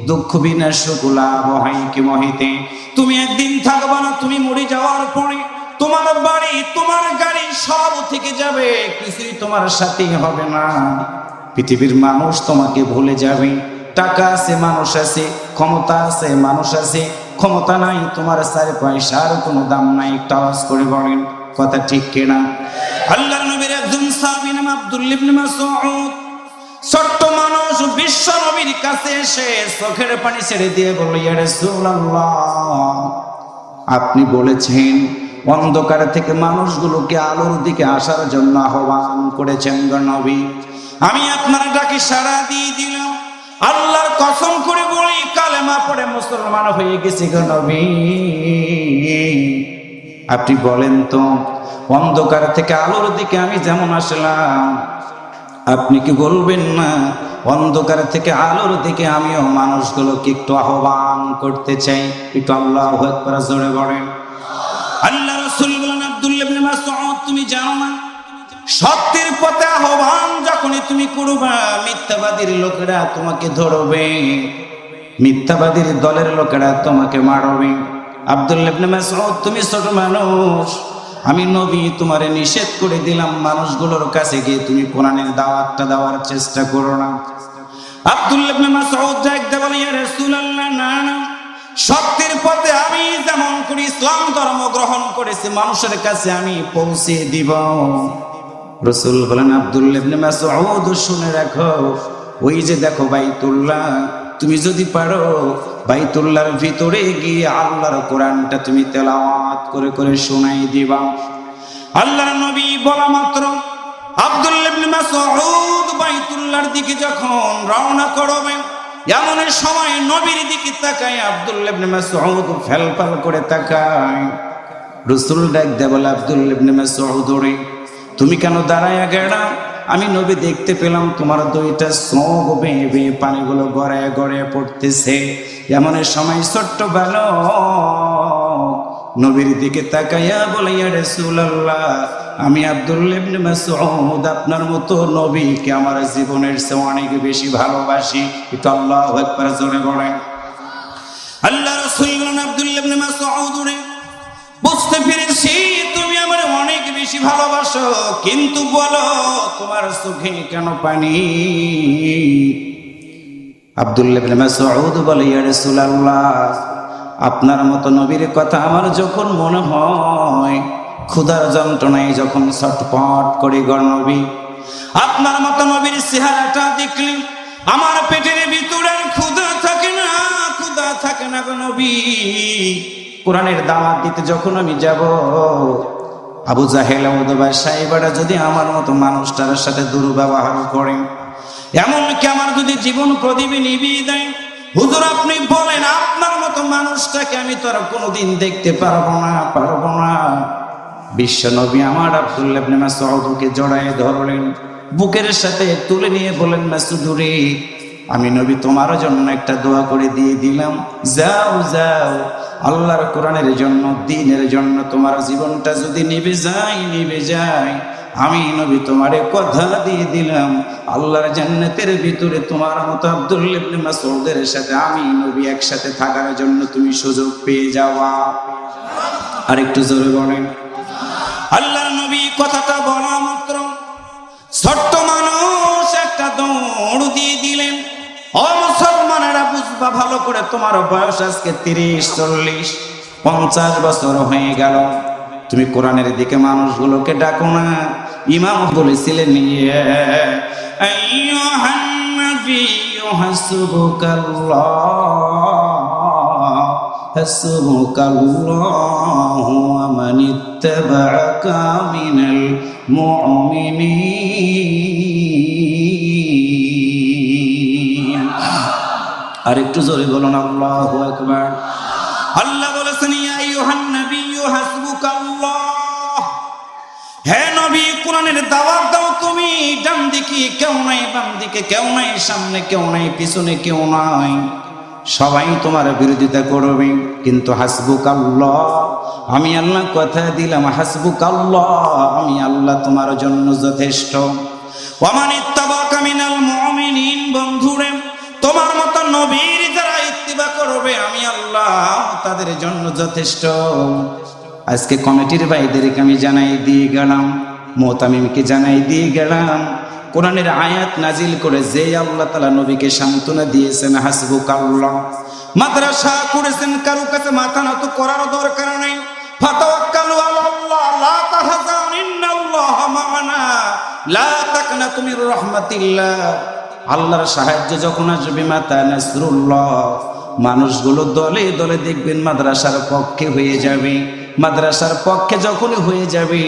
দুঃখ বিনা শুকুলা বহাই কি মহিতে। তুমি একদিন থাকবা না, তুমি মরে যাওয়ার পরে তোমার বাড়ি তোমার গাড়ি সব থেকে যাবে, কিছুই তোমার সাথে হবে না। পৃথিবীর মানুষ তোমাকে ভুলে যাবে। টাকা আছে, মানুষ আছে, ক্ষমতা আছে, মানুষ আছে, ক্ষমতা নাই, তোমার 4 পয়সার কোনো দাম নাই। একটা আওয়াজ করে বলেন, কথা ঠিক কিনা? আল্লাহর নবীর একজন সাহাবী নাম আব্দুল্লাহ ইবনে মাসউদ, ছোট্ট মানুষ, বিশ্ব নবীর কাছে এসে চোখের পানি ছেড়ে দিয়ে বলল, ইয়া রাসূলুল্লাহ, আপনি বলেছেন অন্ধকার থেকে মানুষগুলোকে আলোর দিকে আসার জন্য আহ্বান করেছেন গো নবী, আমি আপনার ডাকে সাড়া দিয়ে দিলাম। আল্লাহর কসম করে বলি, কালেমা পড়ে মুসলমান হয়ে গেছি গো নবী। আপনি বলেন তো, অন্ধকার থেকে আলোর দিকে আমি যেমন আসলাম, আপনি কি বলবেন না অন্ধকার থেকে আলোর দিকে আমিও মানুষগুলোকে একটু আহ্বান করতে চাই? একটু আল্লাহু আকবার জোরে বলেন। আল্লাহ রাসূল বলেন, আব্দুল্লাহ ইবনে মাসউদ, তুমি জানো না, সত্যের পথে আহ্বান যখনই তুমি করবা, মিথ্যাবাদীর লোকেরা তোমাকে ধরবে, মিথ্যাবাদীর দলের লোকেরা তোমাকে মারবে। আব্দুল্লাহ ইবনে মাসউদ, তুমি ছোট মানুষ, আমি নবী তোমারে নিষেধ করে দিলাম, মানুষগুলোর কাছে গিয়ে তুমি কোরআনের দাওয়াতটা দেওয়ার চেষ্টা করো না। আব্দুল্লাহ ইবনে মাসউদ ডাকতে বলে, ইয়া রাসূলুল্লাহ, না না, সত্যের পথে আমি যেমন করে ইসলাম ধর্ম গ্রহণ করেছি, মানুষের কাছে আমি পৌঁছে দিব। রাসূল বলেন, আব্দুল্লাহ ইবনে মাসউদ, শুনে রাখো, ওই যে দেখো বাইতুল্লাহ, তুমি যদি পারো বাইতুল্লাহর ভিতরে গিয়ে আল্লাহর কোরআনটা তুমি তেলাওয়াত করে করে শোনাই দিবা। আল্লাহর নবী বলা মাত্র আব্দুল্লাহ ইবনে মাসউদ বাইতুল্লাহর দিকে যখন রওনা করবে, এমন সময় নবীর দিকে তাকায় আব্দুল্লাহ ইবনে মাসউদ ফেলফেল করে তাকায়। রাসূল ডাক দেয় বলে, আব্দুল্লাহ ইবনে মাসউদ রে, তুমি কেন দাঁড়ায়া গেলা? আমি নবী দেখতে পেলাম তোমার 2টা চোখ বেয়ে বেয়ে পানিগুলো গড়ায় গড়ায় পড়তেছে। এমন সময় ছোট্ট বালক নবীর দিকে তাকাইয়া বলে, ইয়া রাসূলুল্লাহ, আমি আব্দুল্লাহ ইবনে মাসউদ আপনার মতো নবীকে আমার জীবনের চেয়ে অনেক বেশি ভালোবাসি। একটু আল্লাহু আকবার জোরে বলেন। আল্লাহ রাসূল বলেন, আব্দুল্লাহ ইবনে মাসউদ রে, বুঝতে পেরেছি তুমি আমার অনেক বেশি ভালোবাসো, কিন্তু বলো তোমার চোখে কেন পানি? আব্দুল্লাহ ইবনে মাসউদ বলে, ইয়া রাসূলুল্লাহ, আপনার মতো নবীর কথা আমার যখন মনে হয়, ক্ষুধার যন্ত্রণায় যখন ছটপট করি গো নবী, আপনার মতো নবীর চেহারাটা দেখলে আমার পেটের ভিতরে ক্ষুধা থাকে না, ক্ষুধা থাকে না গো নবী। কোরআনের দাওয়াত দিতে যখন আমি যাব, আবু জাহেল উতবা সাহেবরা যদি আমার মতো মানুষটার সাথে দুর্ব্যবহার করে, এমনকি আমার যদি জীবন প্রদীপ নিভিয়ে দেয়, হুজুর আপনি বলেন আপনার মতো মানুষটাকে আমি তো আর কোনোদিন দেখতে পারবো না। বিশ্ব নবী আমার আব্দুল্লাহ ইবনে মাসউদকে জড়ায় ধরলেন, বুকের সাথে তুলে নিয়ে বলেন, মাসউদ রে, আমি নবী তোমার জন্য একটা দোয়া করে দিয়ে দিলাম, যাও যাও, আল্লাহর কোরআনের জন্য, দ্বীনের জন্য তোমার জীবনটা যদি নিভে যায়, আমি নবী তোমারে কথা দিয়ে দিলাম, আল্লাহর জান্নাতের ভিতরে তোমার মতো আব্দুল্লাহ ইবনে মাসউদের সাথে আমি নবী একসাথে থাকার জন্য তুমি সুযোগ পেয়ে যাওয়া। আর একটু জোরে বলেন। আল্লাহর নবী কথাটা বলা মাত্র ছোট্ট মানুষ একটা দৌড় দিয়ে দিলেন। ও মুসলমানেরা, বুঝবা ভালো করে, তোমার বয়স আজকে 30, 40, 50 বছর হয়ে গেল, তুমি কোরআনের দিকে মানুষগুলোকে ডাকো না। ইমাম বলেছিলেন, ইয়া আইয়ুহান নাবিয়্যু হাসবুকাল্লাহু ওয়া মান ইত্তাবা'আকা মিনাল মুমিনিন। আর একটু জোরে বলুন আল্লাহু আকবার। আল্লাহ বলেছেন, ইয়া আইয়ুহান নাবিয়্যু হাসবুকাল্লাহ, হে নবী কোরআনের দাওয়াত দাও তুমি। ডান দিকে কেউ নাই, বাম দিকে কেউ নাই, সামনে কেউ নাই, পিছনে কেউ নাই, সবাই তোমার বিরোধিতা করবে, কিন্তু হাসবুকাল্লাহ, আমি আল্লাহ কথা দিলাম, হাসবুকাল্লাহ, আমি আল্লাহ তোমার জন্য যথেষ্ট। ওয়া মান ইত্তাবা'আকা মিনাল মুমিনিন, বন্ধুরে, তোমার মতো নবীর যারা ইত্তিবা করবে, আমি আল্লাহ তাদের জন্য যথেষ্ট। আজকে কমিটির ভাইদেরকে আমি জানাই দিয়ে গেলাম, মুতামিমকে জানাই দিয়ে গেলাম, কোরআনের আয়াত নাজিল করে যে আল্লাহ তাআলা নবীকে সান্ত্বনা দিয়েছেন, হাসবুকাল্লাহ। মাদ্রাসা করেছেন, কারো কাছে মাথা নত করার দরকার নেই। ফাতাওয়াক্কালু আলাল্লাহ, লা তাহজান, ইন্নাল্লাহা মা'ানা, লা তাকনাতু মির রাহমাতিল্লাহ। আল্লাহর সাহায্য যখন আসবে, মাতা নাসরুল্লাহ, মানুষগুলো দলে দলে দেখবেন মাদ্রাসার পক্ষে হয়ে যাবে। মাদ্রাসার পক্ষে যখনই হয়ে যাবে,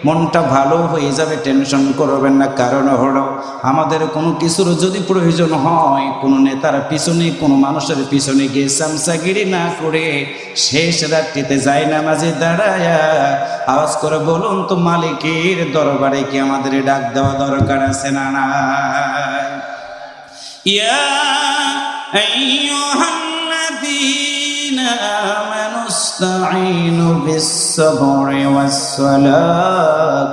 মনটা ভালো হয়ে যাবে, টেনশন করবেন না। কারণ হলো, আমাদের কোনো কিছুর যদি প্রয়োজন হয়, কোনো নেতার পিছনে, কোনো মানুষের পিছনে গিয়ে চামচাগিরি না করে, শেষ রাত্রিতে যায় নামাজে দাঁড়ায়া আওয়াজ করে বলুন তো, মালিকের দরবারে কি আমাদের ডাক দেওয়া দরকার আছে না নাই? ইয়া আইয়ুহাল্লাযীনা আমানু ইসতাঈনু বিস-সাবরি ওয়াস-সালাত,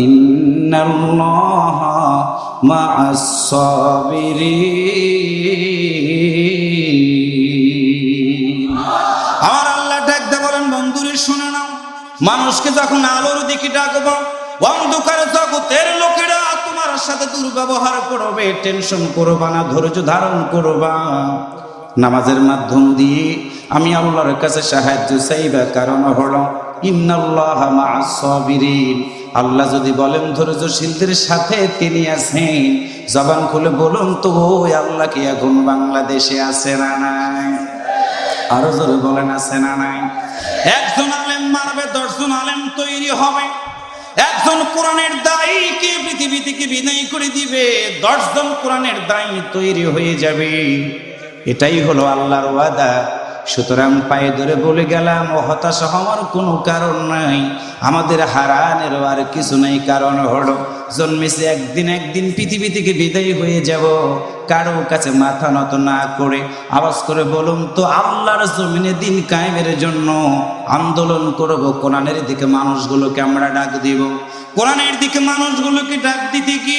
ইন্নাল্লাহা মা'আস-সাবিরিন। আমার আল্লাহ ডাক দিয়ে বলেন, বন্ধুরে শুনে নাও, মানুষকে যখন আলোর দিকে ডাকবো, অন্ধকার জগতের লোকেরা তোমার সাথে দুর্ব্যবহার করবে, টেনশন করবা না, ধৈর্য ধারণ করবা। নামাজের মাধ্যম দিয়ে আমি আল্লাহর কাছে সাহায্য চাইবা, কারণ হলো ইন্নাল্লাহা মা'আস-সাবিরিন। আল্লাহ যদি বলেন ধৈর্যশীলদের সাথে তিনি আছেন, জবান খুলে বলুন তো, ওই আল্লাহ কি এখন বাংলাদেশে আছে না নাই? আরো জোরে বলেন, আছে না নাই? একজন আলেম মারবে, 10 জন আলেম তৈরি হবে। একজন কোরআনের দায়ীকে পৃথিবী থেকে বিদায় করে দিবে, 10 জন কোরআনের দায়ী তৈরি হয়ে যাবে। এটাই হলো আল্লাহর ওয়াদা। সুতরাং পায়ে ধরে বলে গেলাম, হতাশা হওয়ার কোনো কারণ নাই, আমাদের হারানেরও আর কিছু নাই। কারণ হলো জন্মেছি একদিন পৃথিবী থেকে বিদায়ী হয়ে যাব, কারো কাছে মাথা নত না করে আওয়াজ করে বলুন তো, আল্লাহর জমিনে দিন কায়েমের জন্য আন্দোলন করব। কোরআনের দিকে মানুষগুলোকে আমরা ডাক দিব। কোরআনের দিকে মানুষগুলোকে ডাক দিতে কি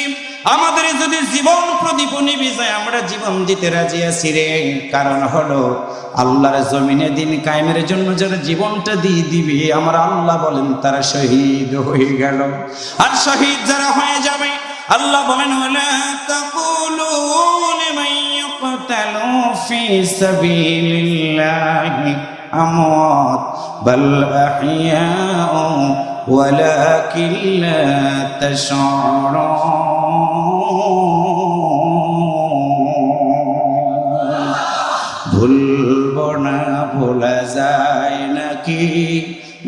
আমাদের যদি জীবন প্রদীপ নিভে যায়, আমরা জীবন দিতে রাজি আছি রে। কারণ হলো আল্লাহর জমিনে দিন কায়েমের জন্য যারা জীবনটা দিয়ে দিবে, আমার আল্লাহ বলেন তারা শহীদ হয়ে গেল। আর শহীদ যারা হয়ে যাবে, আল্লাহ বলেন ওয়ালা তাকুলু লিমান ইয়ুকতালু ফি সাবিলিল্লাহি আমওয়াত বাল আহইয়াউ ওয়ালাকিন লা তাশউরুন। ভুলব না ভোলা যায় নাকি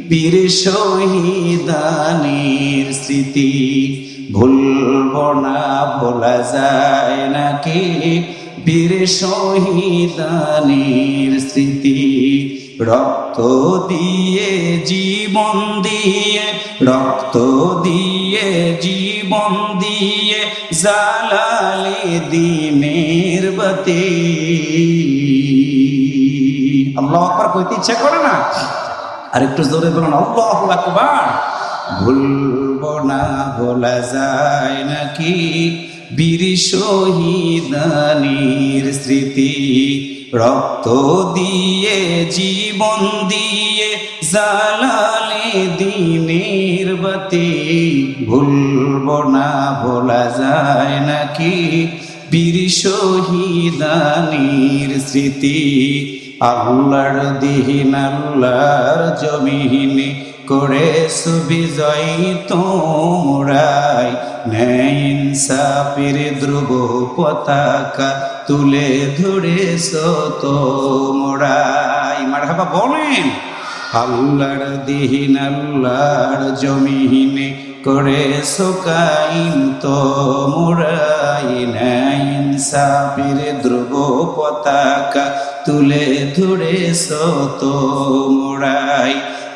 বীর শহীদানির স্মৃতি, ভুলব না ভোলা যায় নাকি বীর শহীদানির স্মৃতি। রক্ত দিয়ে জীবন দিয়ে, রক্ত দিয়ে জীবন দিয়ে জ্বালালে দ্বীনের বাতি। আল্লাহু আকবার কইতে ইচ্ছা করে না? আর একটু জোরে বলুন আল্লাহু আকবার। ভুলব না ভোলা যায় নাকি বীর শহীদানির স্মৃতি, রক্ত দিয়ে জীবন দিয়ে জ্বালালে দ্বীনের বাতি। ভুলব না ভোলা যায় নাকি বীর শহীদানির স্মৃতি। আল্লাহর দিন আল্লাহর জমিনে করে সুবিজয় তোমরাই, ন্যায় ইনসাফের ধ্রুব পতাকা তুলে ধরেছ তোমরাই। মারহাবা বলেন। আল্লাহর দিন আল্লাহর জমিনে করেছ কায়েম তোমরাই, ন্যায় ইনসাফের ধ্রুব পতাকা তুলে ধরেছ তোমরাই।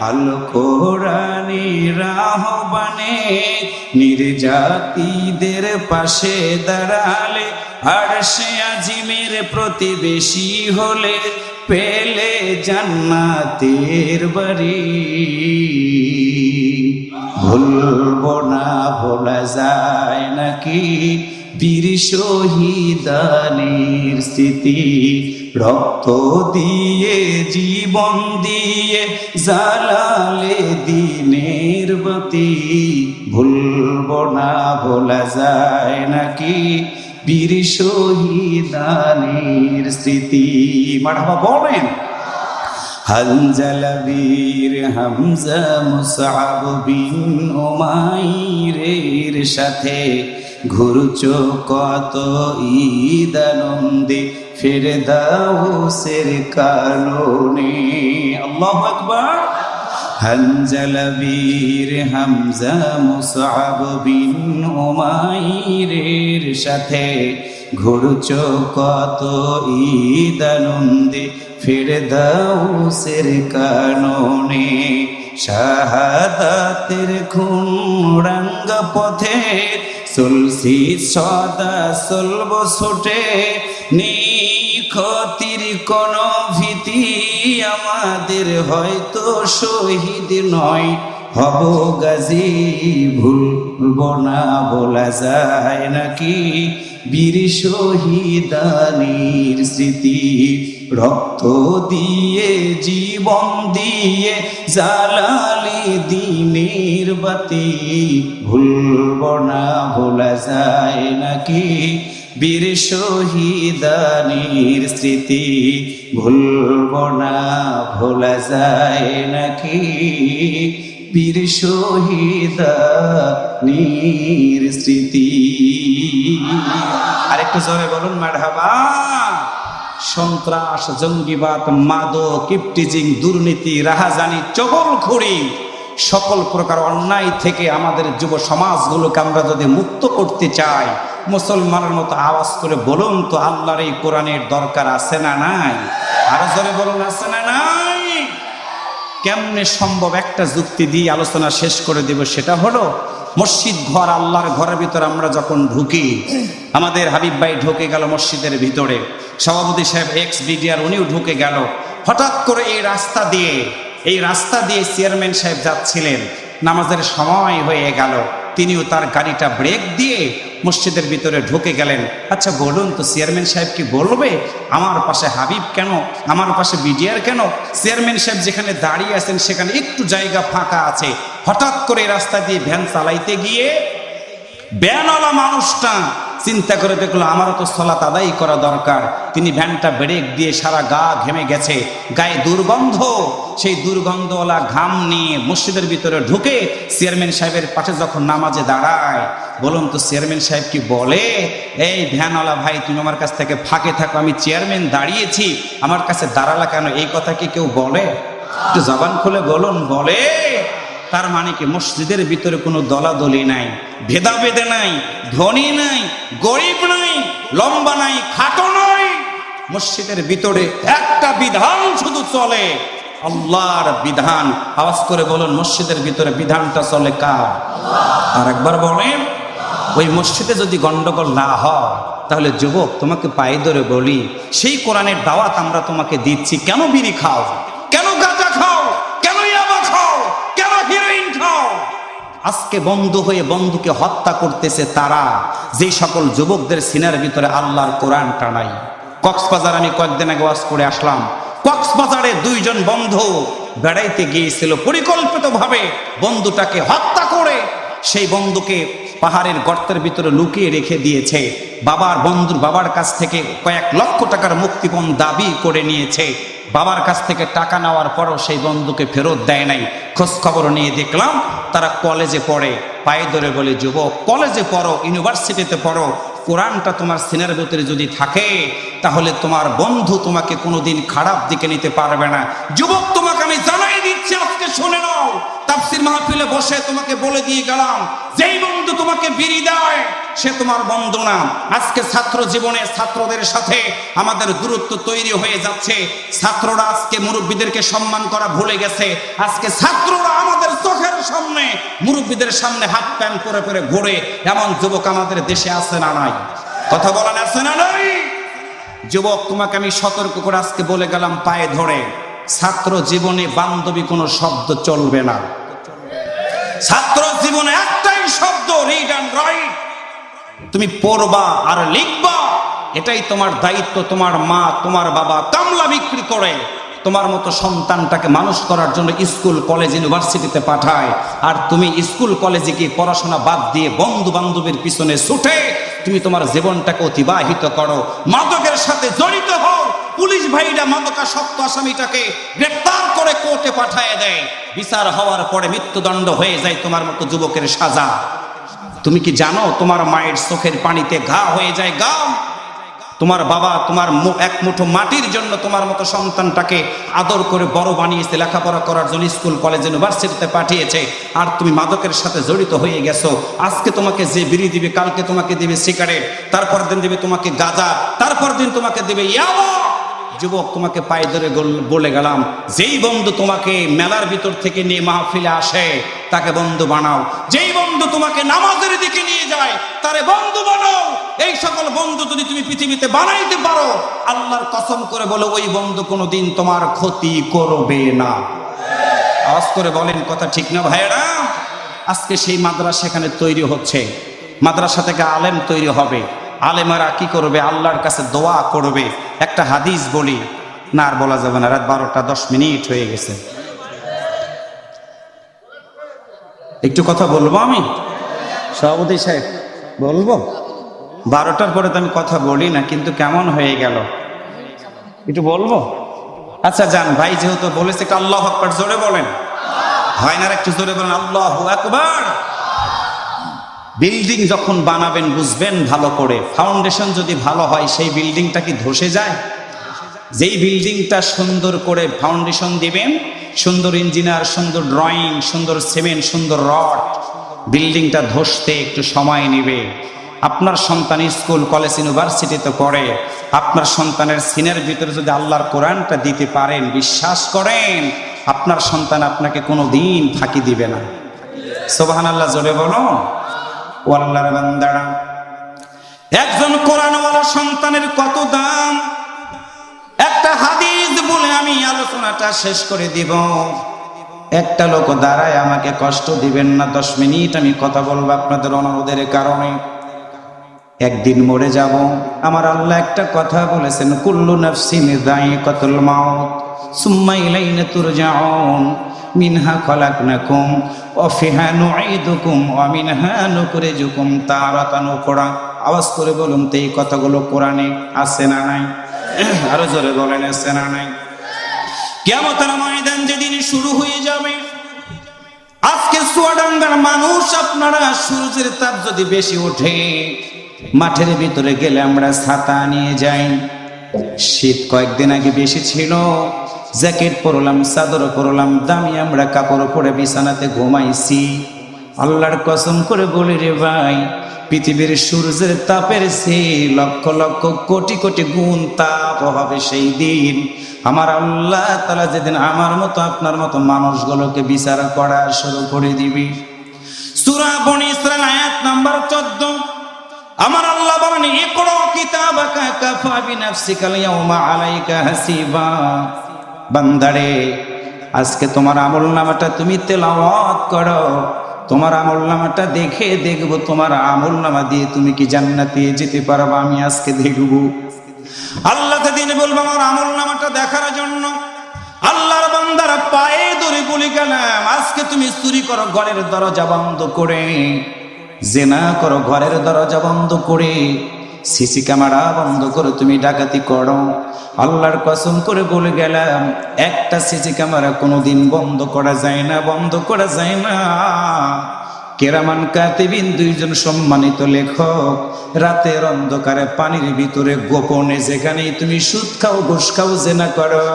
আল কোরআনের আহ্বানে নির্যাতিদের পাশে দাঁড়ালে, আরশে আজিমের প্রতিবেশী হলে, পেলে জান্নাতের বাড়ি। ভুলব না ভোলা যায় নাকি বীর শহীদানির স্মৃতি, রক্ত দিয়ে জীবন দিয়ে জ্বালালে দ্বীনের বাতি। ভুলব না ভোলা যায় নাকি বীর শহীদানির স্মৃতি। মারহাবা বলেন। হানজালা বীর হামজা মুসআব বিন উমাইরের সাথে ঘুরছ কত ঈদ আনন্দে ফেরদাউসের কারণে। আল্লাহু আকবার। হানজালা বীর হামজা মুসআব বিন উমাইরের সাথে ঘুরছ কত ঈদ আনন্দে ফেরদাউসের কারণে। শাহাদাতের খুন রাঙ্গা পথে চলছি সদা চলব ছোটে, নিখতির কোন ভীতি আমাদের হয়তো শহীদ নয় হব গাজী। ভুলব না বলা যায় নাকি বীর শহীদানির স্মৃতি, রক্ত দিয়ে জীবন দিয়ে জ্বালালে দ্বীনের বাতি। ভুলব না ভোলা যায় নাকি বীর শহীদানির স্মৃতি, ভুলব না ভোলা যায় নাকি বীর শহীদানির স্মৃতি। আরেকটু জোরে বলুন মারহাবা। সন্ত্রাস, জঙ্গিবাদ, মাদক, ইফটিজিং, দুর্নীতি, রাহাজানি, চগলখড়ি, সকল প্রকার অন্যায় থেকে আমাদের যুব সমাজগুলোকে আমরা যদি মুক্ত করতে চাই, মুসলমানের মতো আওয়াজ করে বলুন তো আল্লাহর এই কোরআনের দরকার আছে না নাই? আরো জোরে বলুন আছে না নাই? কেমনে সম্ভব? একটা যুক্তি দিয়ে আলোচনা শেষ করে দেব। সেটা হলো, মসজিদ ঘর, আল্লাহর ঘরের ভিতরে আমরা যখন ঢুকি, আমাদের হাবিব ভাই ঢুকে গেল মসজিদের ভিতরে, সভাপতি সাহেব এক্স বিডিআর উনিও ঢুকে গেল। হঠাৎ করে এই রাস্তা দিয়ে চেয়ারম্যান সাহেব যাচ্ছিলেন, নামাজের সময় হয়ে গেল, তিনিও তার গাড়িটা ব্রেক দিয়ে মসজিদের ভিতরে ঢুকে গেলেন। আচ্ছা বলুন তো, চেয়ারম্যান সাহেব কি বলবে আমার পাশে হাবিব কেন, আমার পাশে বিডিআর কেন? চেয়ারম্যান সাহেব যেখানে দাঁড়িয়ে আছেন সেখানে একটু জায়গা ফাঁকা আছে। হঠাৎ করে রাস্তা দিয়ে ভ্যান চালাইতে গিয়ে ভ্যানওয়ালা মানুষটা চিন্তা করে দেখলো আমারও তো সালাত আদায় করা দরকার। তিনি ভ্যানটা ব্রেক দিয়ে সারা গা ঘেমে গেছে, গায়ে দুর্গন্ধ, সেই দুর্গন্ধওয়ালা ঘাম নিয়ে মসজিদের ভিতরে ঢুকে চেয়ারম্যান সাহেবের পাশে যখন নামাজে দাঁড়ায়, বলুন তো চেয়ারম্যান সাহেব কি বলে, এই ভ্যানওয়ালা ভাই তুমি আমার কাছ থেকে ফাঁকে থাকো, আমি চেয়ারম্যান দাঁড়িয়েছি, আমার কাছে দাঁড়ালা কেন? এই কথা কি কেউ বলে? একটু জবান খুলে বলুন, বলে? তার মানে কি মসজিদের ভিতরে কোনো দলাদলি নাই, ভেদাভেদে নাই, ধনী নাই, গরিব নাই, লম্বা নাই, খাটো নয়। মসজিদের ভিতরে একটা বিধান শুধু চলে, আল্লাহর বিধান। আওয়াজ করে বলুন, মসজিদের ভিতরে বিধানটা চলে কার? আর একবার বলেন। ওই মসজিদে যদি গন্ডগোল না হয়, তাহলে যুবক তোমাকে পায়ে ধরে বলি, সেই কোরআনের দাওয়াত আমরা তোমাকে দিচ্ছি। কেন বিড়ি খাও, কেন গাঁজা খাও, কেন ইয়াবা খাও, কেন হিরোইন খাও? আজকে বন্ধু হয়ে বন্ধুকে হত্যা করতেছে তারা, যে সকল যুবকদের সিনার ভিতরে আল্লাহর কোরআনটা নাই। কক্সবাজার আমি কয়েকদিন আগে ওয়াজ করে আসলাম। কক্সবাজারে দুইজন বন্ধু বেড়াইতে গিয়েছিল, পরিকল্পিতভাবে বন্ধুটাকে হত্যা করে সেই বন্ধুকে পাহাড়ের গর্তের ভিতরে লুকিয়ে রেখে দিয়েছে। বাবার কাছ থেকে কয়েক লক্ষ টাকার মুক্তিপণ দাবি করে নিয়েছে। বাবার কাছ থেকে টাকা নেওয়ার পরও সেই বন্ধুকে ফেরত দেয় নাই। খোঁজ খবর নিয়ে দেখলাম তারা কলেজে পড়ে। পায়ে ধরে বলে, যুবক কলেজে পড়ো, ইউনিভার্সিটিতে পড়ো, কোরআনটা তোমার সিনার ভিতরে যদি থাকে, তাহলে তোমার বন্ধু তোমাকে কোনোদিন খারাপ দিকে নিতে পারবে না। যুবক তোমাকে আমি জানাই দিচ্ছি, আজকে শুনে নাও, তাফসীর মাহফিলে বসে তোমাকে বলে দিয়ে গেলাম, যেই বন্ধু তোমাকে বিড়ি দেয় সে তোমার বন্ধু না। আজকে ছাত্র জীবনে ছাত্রদের সাথে আমাদের দূরত্ব তৈরি হয়ে যাচ্ছে। ছাত্ররা আজকে মুরব্বীদেরকে সম্মান করা ভুলে গেছে। আজকে ছাত্ররা আমাদের চোখের সামনে মুরব্বীদের সামনে হাত প্যান্ট পরে পরে ঘোরে, এমন যুবক আমাদের দেশে আছে না নাই? কথা বলেন, আছে না নাই? যুবক তোমাকে আমি সতর্ক করে আজকে বলে গেলাম পায়ে ধরে, ছাত্র জীবনে বান্ধবী কোনো শব্দ চলবে না। ছাত্র জীবনে একটাই শব্দ, রিড অ্যান্ড রাইট। তুমি পড়বা আর লিখবা, এটাই তোমার দায়িত্ব। তোমার মা তোমার বাবা কামলা বিক্রি করে তোমার মতো সন্তানটাকে মানুষ করার জন্য স্কুল কলেজ ইউনিভার্সিটিতে পাঠায়, আর তুমি স্কুল কলেজে গিয়ে পড়াশোনা বাদ দিয়ে বন্ধু বান্ধবের পিছনে ছুটে তুমি তোমার জীবনটাকে অতিবাহিত করো, মাদকের সাথে জড়িত হও। পুলিশ ভাইরা মাদকাসক্ত আসামিটাকে গ্রেফতার করে কোর্টে পাঠিয়ে দেয়, বিচার হওয়ার পরে মৃত্যুদণ্ড হয়ে যায় তোমার মতো যুবকের সাজা। তুমি কি জানো তোমার মায়ের চোখের পানিতে ঘা হয়ে যায় গা? তোমার বাবা তোমার এক মুঠো মাটির জন্য তোমার মতো সন্তানটাকে আদর করে বড় বানিয়েছে, লেখাপড়া করার জন্য স্কুল কলেজ ইউনিভার্সিটিতে পাঠিয়েছে, আর তুমি মাদকের সাথে জড়িত হয়ে গেছো। আজকে তোমাকে যে বিড়ি দিবে, কালকে তোমাকে দিবে সিগারেট, তারপর দিন দিবে তোমাকে গাঁজা, তারপর দিন তোমাকে দিবে ইয়াবা। যুবক তোমাকে পায়ে ধরে বলে গেলাম, যেই বন্ধু তোমাকে মেলার ভিতর থেকে নিয়ে মাহফিলে আসে তাকে বন্ধু বানাও, যেই বন্ধু তোমাকে নামাজের দিকে নিয়ে যায় তারে বন্ধু বানাও। এই সকল বন্ধু যদি তুমি পৃথিবীতে বানাইতে পারো, আল্লাহর কসম করে বলো ওই বন্ধু কোনোদিন তোমার ক্ষতি করবে না। আওয়াজ করে বলেন, কথা ঠিক না ভাইয়েরা? আজকে সেই মাদ্রাসা এখানে তৈরি হচ্ছে, মাদ্রাসা থেকে আলেম তৈরি হবে। আলেমারা কি করবে? আল্লাহর কাছে দোয়া করবে। একটা হাদিস বলি, না আর বলা যাবে না, রাত 12টা 10 মিনিট হয়ে গেছে। একটু কথা বলবো আমি, সভাপতি সাহেব বলবো? 12টার পরে তো আমি কথা বলি না, কিন্তু কেমন হয়ে গেল একটু বলবো? আচ্ছা যান ভাই, যেহেতু বলেছে আল্লাহু আকবার, জোরে বলেন। হয় না? একটু জোরে বলেন, আল্লাহু আকবার। বিল্ডিং যখন বানাবেন বুঝবেন ভালো করে, ফাউন্ডেশন যদি ভালো হয় সেই বিল্ডিংটা কি ধসে যায়? যেই বিল্ডিংটা সুন্দর করে ফাউন্ডেশন দিবেন, সুন্দর ইঞ্জিনিয়ার, সুন্দর ড্রয়িং, সুন্দর সিমেন্ট, সুন্দর রড, বিল্ডিংটা ধসতে একটু সময় নেবে। আপনার সন্তান স্কুল কলেজ ইউনিভার্সিটিতে পড়ে, আপনার সন্তানের সিনের ভিতরে যদি আল্লাহর কোরআনটা দিতে পারেন, বিশ্বাস করেন আপনার সন্তান আপনাকে কোনো দিন ফাঁকি দিবে না। সুবহানাল্লাহ জোরে বলো। ও আল্লাহর বান্দারা, একজন কোরআনওয়ালা সন্তানের কত দাম, একটা হাদিস বলে আমি আলোচনাটা শেষ করে দিব। একটা লোক দাঁড়ায় আমাকে কষ্ট দিবেন না, 10 মিনিট আমি কথা বলবো আপনাদের অনুরোধের কারণে। একদিন মরে যাব। আমার আল্লাহ একটা কথা বলেছেন, কুল্লু নাফসিন যায়িকাতুল মাউত সুম্মা ইলাইনা তুরজাউন মিনহা খলাকনাকুম ওয়া ফিহা নুঈদুকুম ওয়া মিনহা নুখরিজুকুম তারাতান উখরা। আওয়াজ করে বলুন তো এই কথাগুলো কোরআনে আছে না নাই? আরো জোরে বলেন আছে না নাই? কিয়ামতের ময়দান যেদিন শুরু হয়ে যাবে, আজকে চুয়াডাঙ্গার মানুষ আপনারা সূর্যের তাপ যদি বেশি ওঠে, মাঠের ভিতরে গেলে আমরা ছাতা নিয়ে যাই। শীত কয়েকদিন আগে বেশি ছিল, জ্যাকেট পরলাম, চাদর পরলাম, দামি আমরা কাপড় পরে বিছানাতে ঘুমাইছি। আল্লাহর কসম করে বলি রে ভাই, পৃথিবীর সূর্যের তাপের চেয়ে লক্ষ লক্ষ কোটি কোটি গুণ তাপ হবে সেই দিন। আমার আল্লাহ তাআলা যেদিন আমার মতো আপনার মতো মানুষগুলোকে বিচার করা শুরু করে দিবি। সূরা বনী ইসরাঈল আয়াত নাম্বার 14, আমার আল্লাহ বলেন, ইকরা কিতাবাকা কাফা বিনাফসিকাল ইয়াউমা আলাইকা হাসিবা। বান্দারে, আজকে তোমার আমলনামাটা তুমি তেলাওয়াত করো। তোমার আমলনামাটা দেখে দেখব তোমার আমলনামা দিয়ে তুমি কি জান্নাতে যেতে পারবা, আমি আজকে দেখব। আল্লাহ যেদিন বলবো আমার আমলনামাটা দেখার জন্য, আল্লাহর বান্দারা পায়ে ধরে বলে গেলাম, আজকে তুমি চুরি করো ঘরের দরজা বন্ধ করে, জেনা করো ঘরের দরজা বন্ধ করে, সিসি ক্যামেরা বন্ধ করে তুমি ডাকাতি করো। আল্লাহর কসম করে বলে গেলাম, একটা সিসি ক্যামেরা কোনোদিন বন্ধ করা যায় না, বন্ধ করা যায় না। কেরামান কাতিবিন, 2 জন সম্মানিত লেখক, রাতের অন্ধকারে পানির ভিতরে গোপনে যেখানেই তুমি সুদ খাও, ঘুষ খাও, জেনা করো,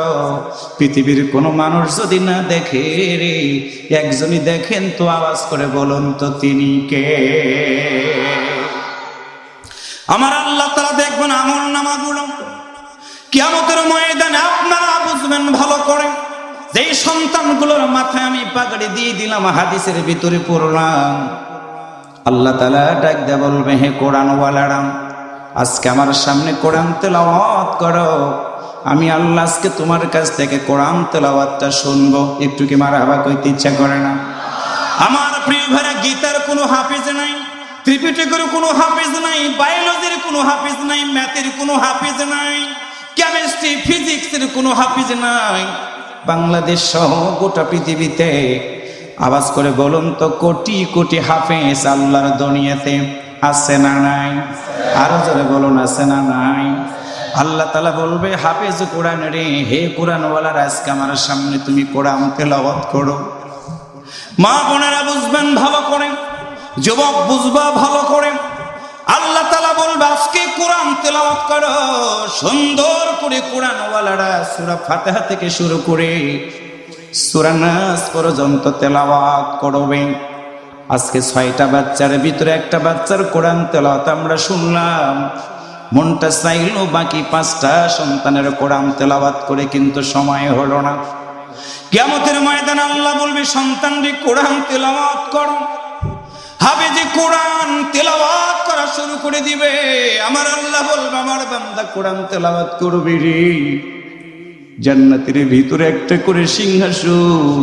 পৃথিবীর কোনো মানুষ যদি না দেখে রে, একজনই দেখেন তো, আওয়াজ করে বলুন তো তিনি কে? আমার আল্লাহ তাআলা দেখবেন আমলনামাগুলো। কিয়ামতের ময়দানে আপনারা বুঝবেন ভালো করে, যেই সন্তানগুলোর মাথায় আমি পাগড়ি দিয়ে দিলাম, হাদিসের ভিতরে পড়লাম, আল্লাহ তাআলা ডাক দিয়ে বলবে, হে কোরআনওয়ালারা, আজকে আমার সামনে কোরআন তেলাওয়াত করো। আমি আল্লাহ আজকে তোমার কাছ থেকে কোরআন তেলাওয়াতটা শুনবো। একটু কি মারহাবা কইতে ইচ্ছা করে না? আমার প্রিয় ভাইরা, গীতার কোনো হাফেজ নাই, ত্রিপিটকের কোনো হাফেজ নাই, বায়োলজির কোনো হাফেজ নাই, ম্যাথের কোনো হাফেজ নাই, কেমিস্ট্রি ফিজিক্সের কোনো হাফেজ নাই। বাংলাদেশ সহ গোটা পৃথিবীতে আওয়াজ করে বলুন তো, কোটি কোটি হাফেজ আল্লাহর দুনিয়াতে আছে না নাই? আরো জোরে বলুন, আছে না নাই? আল্লাহ তাআলা বলবে, হাফেজ কোরআন রে, হে কোরআনওয়ালার, আজকে আমার সামনে তুমি কোরআন তেলাওয়াত করো। মা বোনেরা বুঝবেন ভালো করে, যুবক বুঝবা ভালো করে। আল্লাহ তাআলা বলবে, আজকে কোরআন তেলাওয়াত করো। সুন্দর করে কোরআনওয়ালারা সূরা ফাতিহা থেকে শুরু করে সূরা নাস পর্যন্ত তেলাওয়াত করবে। আজকে 6টা বাচ্চার ভিতরে একটা বাচ্চার কোরআন তেলাওয়াত আমরা শুনলাম। মনটা চাইলো বাকি 5টা সন্তানের কোরআন তেলাওয়াত করে, কিন্তু সময় হলো না। কিয়ামতের ময়দানে আল্লাহ বলবে, সন্তানরে কোরআন তেলাওয়াত করো। হাফেজে কোরআন তেলাওয়াত করা শুরু করে দিবে। আমার আল্লাহ বলবে, আমার বান্দা কোরআন তেলাওয়াত করবে রে, জান্নাতের ভিতরে একটা করে সিংহাসন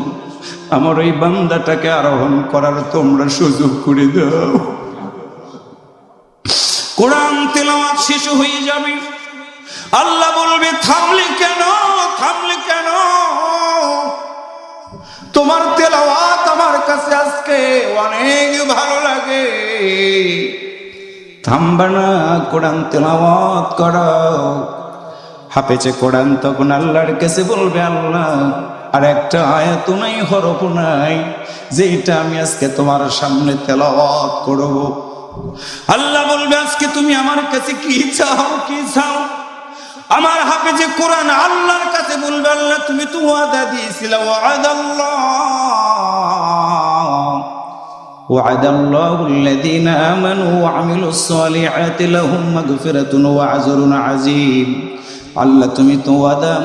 আমার ওই বান্দাটাকে আরোহণ করার তোমরা সুযোগ করে দাও। কোরআন তেলাওয়াত শেষ হয়ে যাবে। আল্লাহ বলবে, থামলে কেন, থামলে কেন? তোমার তেলাওয়াত আমার কাছে আজকে অনেক ভালো লাগে, থামবা না, কোরআন তেলাওয়াত করো। হাফেজে কোরআন তখন আল্লাহর কাছে বলবে, আল্লাহ আর একটা আয়াত নাই, হরফ নাই, যেটা আমি আজকে তোমার সামনে তেলাওয়াত করব। আল্লাহ বলবে, আজকে তুমি আমার কাছে কি চাও, কি চাও? আমার হাফেজে কোরআন আল্লাহর কাছে বলবে, আল্লাহ তুমি তো ওয়াদা দিয়েছিলে, ওয়াদাল্লাহু আল্লাযীনা আমানু ওয়া আমিলুস সালিহাতি লাহুম মাগফিরাতুন ওয়া আজরুন আযীম। আল্লাহ তুমি তো ওয়াদা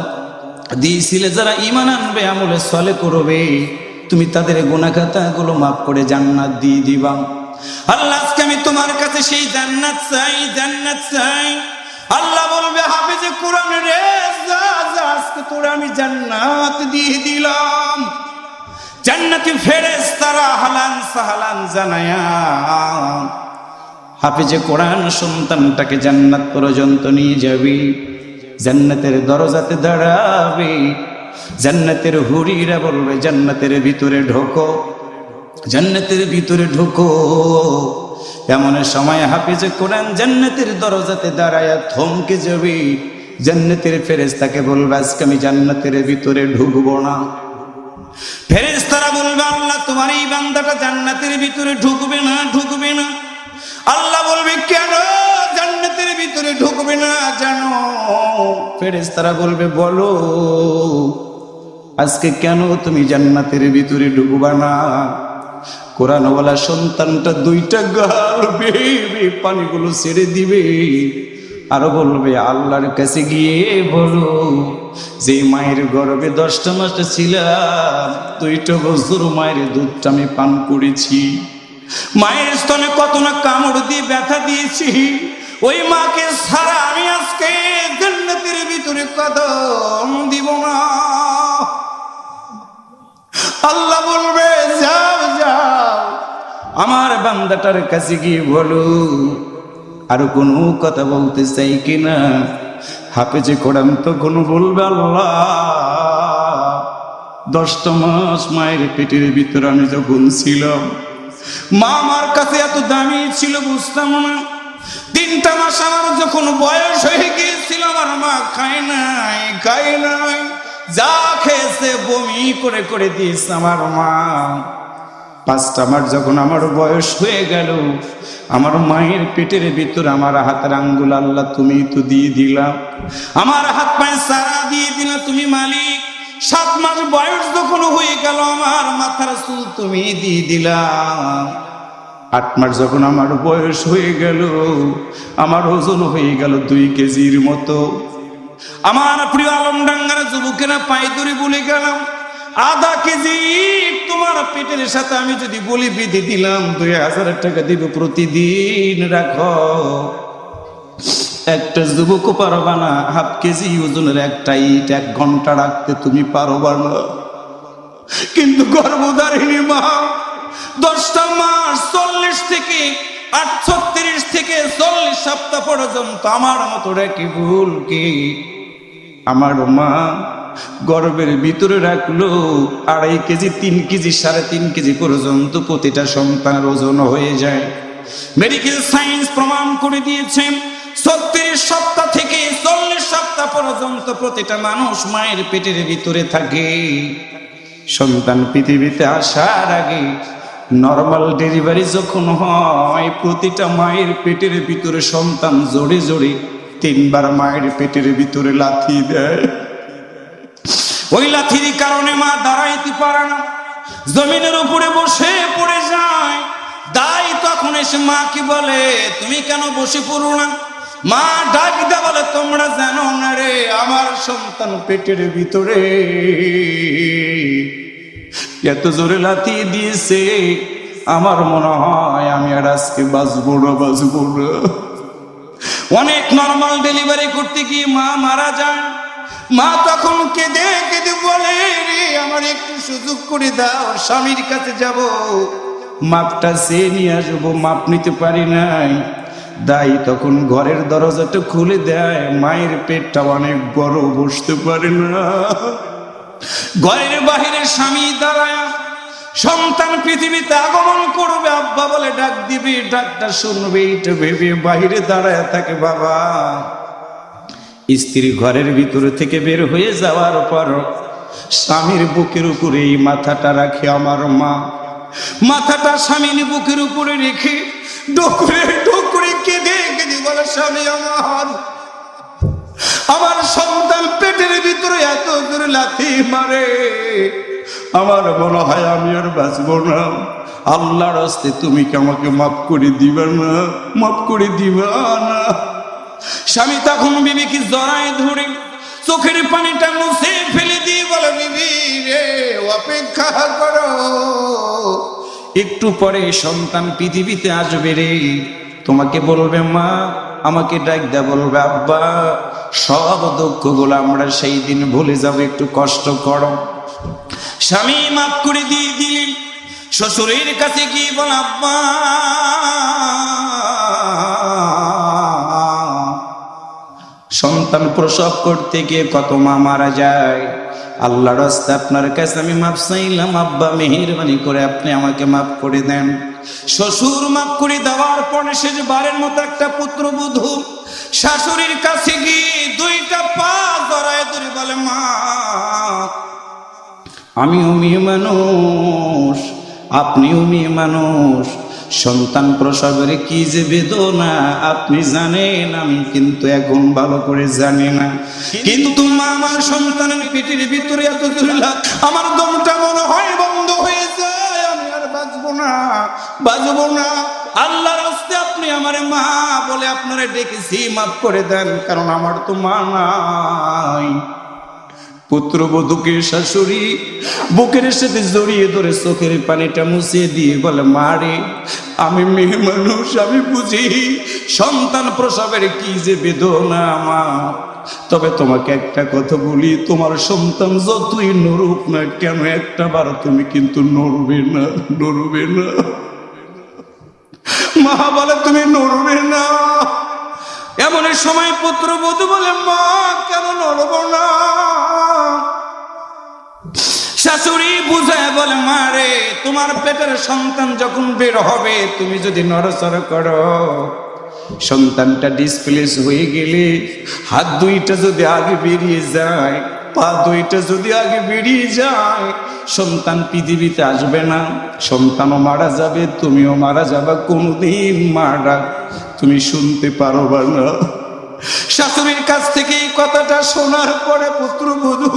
দিয়েছিলে যারা ঈমান আনবে আমলে সলে করবে তুমি তাদের গুনাহ খাতাগুলো মাফ করে জান্নাত দিয়ে দিবা। আল্লাহ আজকে আমি তোমার কাছে সেই জান্নাত চাই, জান্নাত চাই। আল্লাহ বলবে হাফেজে কোরআন রে যা যা, আজকে তোরে আমি জান্নাত দিয়ে দিলাম। জান্নাতি ফেরেশতারা হালান সাহালান জানায়া হাফেজে কোরআন সন্তানটাকে জান্নাত পর্যন্ত নিয়ে যাবে, জান্নাতের দরজাতে দাঁড়াবে, জান্নাতের হুরিরা বলবে জান্নাতের ভিতরে ঢোকো, জান্নাতের ভিতরে ঢোকো। এমন সময় হাফেজে কোরআন জান্নাতের দরজাতে দাঁড়ায়া থমকে যাবে, জান্নাতের ফেরেশতাকে বলবে আজকে আমি জান্নাতের ভিতরে ঢুকবো না। ফেরেশতারা বলবে আল্লাহ তোমার এই বান্দাটা জান্নাতের ভিতরে ঢুকবে না, ঢুকবে না। আল্লাহ বলবে কেন জান্নাতের ভিতরে ঢুকবে না জানো? ফেরেশতারা বলবে বলো আজকে কেন তুমি জান্নাতের ভিতরে ঢুকবা না? কোরআনওয়ালা সন্তানটা দুইটা গাল বেয়ে পানিগুলো ছেড়ে দিবে, আরো বলবে আল্লাহর কাছে গিয়ে বলো যে মায়ের গর্ভে 10টা মাস ছিলাম, 2টা বছর মায়ের দুধটা আমি পান করেছি, মায়ের স্তনে কত না কামড় দিয়ে ব্যথা দিয়েছি, ওই মাকে ছাড়া আমি আজকে জান্নাতের ভিতরে কদম দিব না। আল্লাহ বলবে যাও যাও আমার বান্দাটার কাছে গিয়ে বলো আর কোনো কথা বলতে চাই কিনা। হাফেজে কোরআন তখন বলবে আল্লাহ 10টা মাস মায়ের পেটের ভিতরে আমি যখন ছিলাম, মা আমার কাছে এত দামি ছিল বুঝতাম না। 3টা মাস আমার যখন বয়স হয়ে গিয়েছিল আমার মা খায় নাই, খায় নাই, যা খেয়েছে বমি করে করে দিয়েছে আমার মা। 5টা মাস যখন আমার বয়স হয়ে গেল, আমার মায়ের পেটের ভিতরে আমার হাতের আঙ্গুল আল্লাহ তুমি তো দিয়ে দিলাম, আমার হাত পায়ে সারা দিয়ে দিলা তুমি মালিক। 7 মাস বয়স যখন হয়ে গেল আমার মাথার চুল তুমি দিয়ে দিলাম। 8 মাস যখন আমার বয়স হয়ে গেল আমার ওজন হয়ে গেল 2 কেজির মতো। আমার প্রিয় আলমডাঙ্গার যুবকেরা পায়ে ধরে বলে গেলাম আধা কেজি তোমার পেটের সাথে আমি যদি বলি বেঁধে দিলাম 2000 টাকা দিব প্রতিদিন রাখো। একটা যুবকও পারবা না হাফ কেজি ওজনের একটা ইট 1 ঘন্টা রাখতে, তুমি পারবা না। কিন্তু গর্ভধারিণী মা 10টা মাস 40 থেকে 38 থেকে 40 সপ্তাহ পর্যন্ত আমার মতো রেখে ভুল কি আমার মা গর্ভের ভিতরে রাখলো 2.5 কেজি 3 কেজি 3.5 কেজি পর্যন্ত প্রতিটা সন্তানের ওজন হয়ে যায়। মেডিকেল সায়েন্স প্রমাণ করে দিয়েছে 36 সপ্তাহ থেকে 40 সপ্তাহ পর্যন্ত প্রতিটা মানুষ মায়ের পেটের ভিতরে থাকে। সন্তান পৃথিবীতে আসার আগে নরমাল ডেলিভারি যখন হয় প্রতিটা মায়ের পেটের ভিতরে সন্তান জোরে জোরে 3 বার মায়ের পেটের ভিতরে লাথি দেয়। ওই লাথির কারণে মা দাঁড়াইতে পারে না, জমিনের উপরে বসে পড়ে যায়। দাই তখন এসে মাকে বলে তুমি কেন বসে পড়ো না? মা ডাক দা বলে তোমরা জানো না রে আমার সন্তান পেটের ভিতরে এত জোরে লাথি দিয়েছে, আমার মনে হয় আমি আর আজকে বাঁচবো না, বাঁচবো না। অনেক নরমাল ডেলিভারি করতে গিয়ে মা মারা যায়। মা তখন কেঁদে কেঁদে বলে রে আমার একটু সুযোগ করে দাও, স্বামীর কাছে যাব, মাপটা চেয়ে নিয়ে আসবো, মাপ নিতে পারি নাই। দাই তখন ঘরের দরজাটা খুলে দেয়, মায়ের পেটটা অনেক বড়, বসতে পারে না। ঘরের বাহিরে স্বামী দাঁড়ায়, সন্তান পৃথিবীতে আগমন করবে, আব্বা বলে ডাক দিবে, ডাকটা শুনবে, এটা ভেবে বাহিরে দাঁড়ায় থাকে। বাবা স্ত্রী ঘরের ভিতরে থেকে বের হয়ে যাওয়ার পর স্বামীর বুকের উপরে এই মাথাটা রাখে আমার মা। মাথাটা স্বামীর বুকের উপরে রেখে ডোকরে ডোকরে কেঁদে কেঁদে বলে স্বামী আমার সন্তান পেটের ভিতরে এত জোরে লাথি মারে, আমার মনে হয় আমি আর বাঁচবো না। আল্লাহর হস্তে তুমি কি আমাকে মাফ করে দিবা না? মাফ করে দিবা না? স্বামী তখন বিবিকে জড়ায় ধরে চোখের পানিটা মুছে ফেলে অপেক্ষা করো, একটু পরে সন্তান পৃথিবীতে আসবে রে। তোমাকে বলবে মা, আমাকে ডাক দেয়া বলবে আব্বা। সব দুঃখগুলো আমরা সেই দিন ভুলে যাব, একটু কষ্ট করো। স্বামী মাফ করে দিয়ে দিলেন, শ্বশুরের কাছে গিয়ে বল আব্বা সন্তান প্রসব করতে গিয়ে কত মা মারা যায়, আল্লাহর রাস্তায় আপনার কাছে আমি মাফ চাইলাম আব্বা, মেহেরবানি করে আপনি আমাকে মাফ করে দেন। শ্বশুর মাফ করে দেওয়ার পরে শেষবারের মতো একটা পুত্রবধূ শাশুড়ির কাছে গিয়ে দুইটা পা জড়ায় ধরে বলে মা, আমিও মেয়ে মানুষ, আপনিও মেয়ে মানুষ, সন্তান প্রসবের কি যে বেদনা আপনি জানেন, আমি কিন্তু এখন ভালো করে জানি না। কিন্তু মা, আমার সন্তানের পেটের ভিতরে এত জোরে আমার দমটা মনে হয় বন্ধ হয়ে যায়, আমি আর বাঁচবো না। আল্লাহর রাস্তায় আপনি আমার মা বলে আপনারা ডেকেছি, মাফ করে দেন, কারণ আমার তো মা নাই। পুত্রবধূকে শাশুড়ি বুকের সাথে জড়িয়ে ধরে চোখের পানিটা মুছিয়ে দিয়ে বলে মা রে, আমি মেয়ে মানুষ, আমি বুঝি সন্তান প্রসবের কি যে বেদনা মা। তবে তোমাকে একটা কথা বলি, তোমার সন্তান যতই নড়ুক না কেন, একটা বার তুমি কিন্তু নড়বে না। মা বলে তুমি নড়বে না। এমন সময় পুত্রবধূ বলে মা কেন নড়ব না? শাশুড়ি বুঝায় বলে মা রে, তোমার পেটের সন্তান যখন বের হবে, তুমি যদি নড়াচড়া করো, সন্তানটা ডিসপ্লেস হয়ে গেলে হাত দুইটা যদি আগে বেরিয়ে যায়, পা দুইটা যদি আগে বেরিয়ে যায়, সন্তান পৃথিবীতে আসবে না, সন্তানও মারা যাবে, তুমিও মারা যাবে, কোনদিন মারা তুমি শুনতে পারবা না। শাশুড়ির কাছ থেকে এই কথাটা শোনার পরে পুত্রবধূ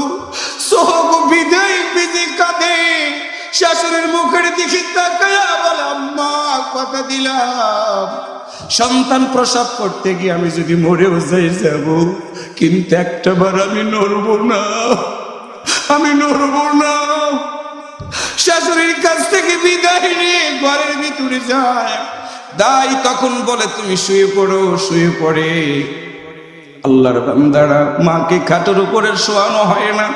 চোখ ভিজে কাঁদে, শাশুড়ির মুখের দিকে তাকায়া বলে আম্মা কথা দিলাম, সন্তান প্রসব করতে গিয়ে আমি যদি মরেও যাই যাব, কিন্তু একটা বার আমি নড়ব না। শাশুড়ির কাছ থেকে বিদায় নিয়ে ঘরের ভিতরে যায়। দাই তখন বলে তুমি শুয়ে পড়ে। আল্লাহর বান্দারা, মাকে খাটের উপরে শোয়ানো হয় না,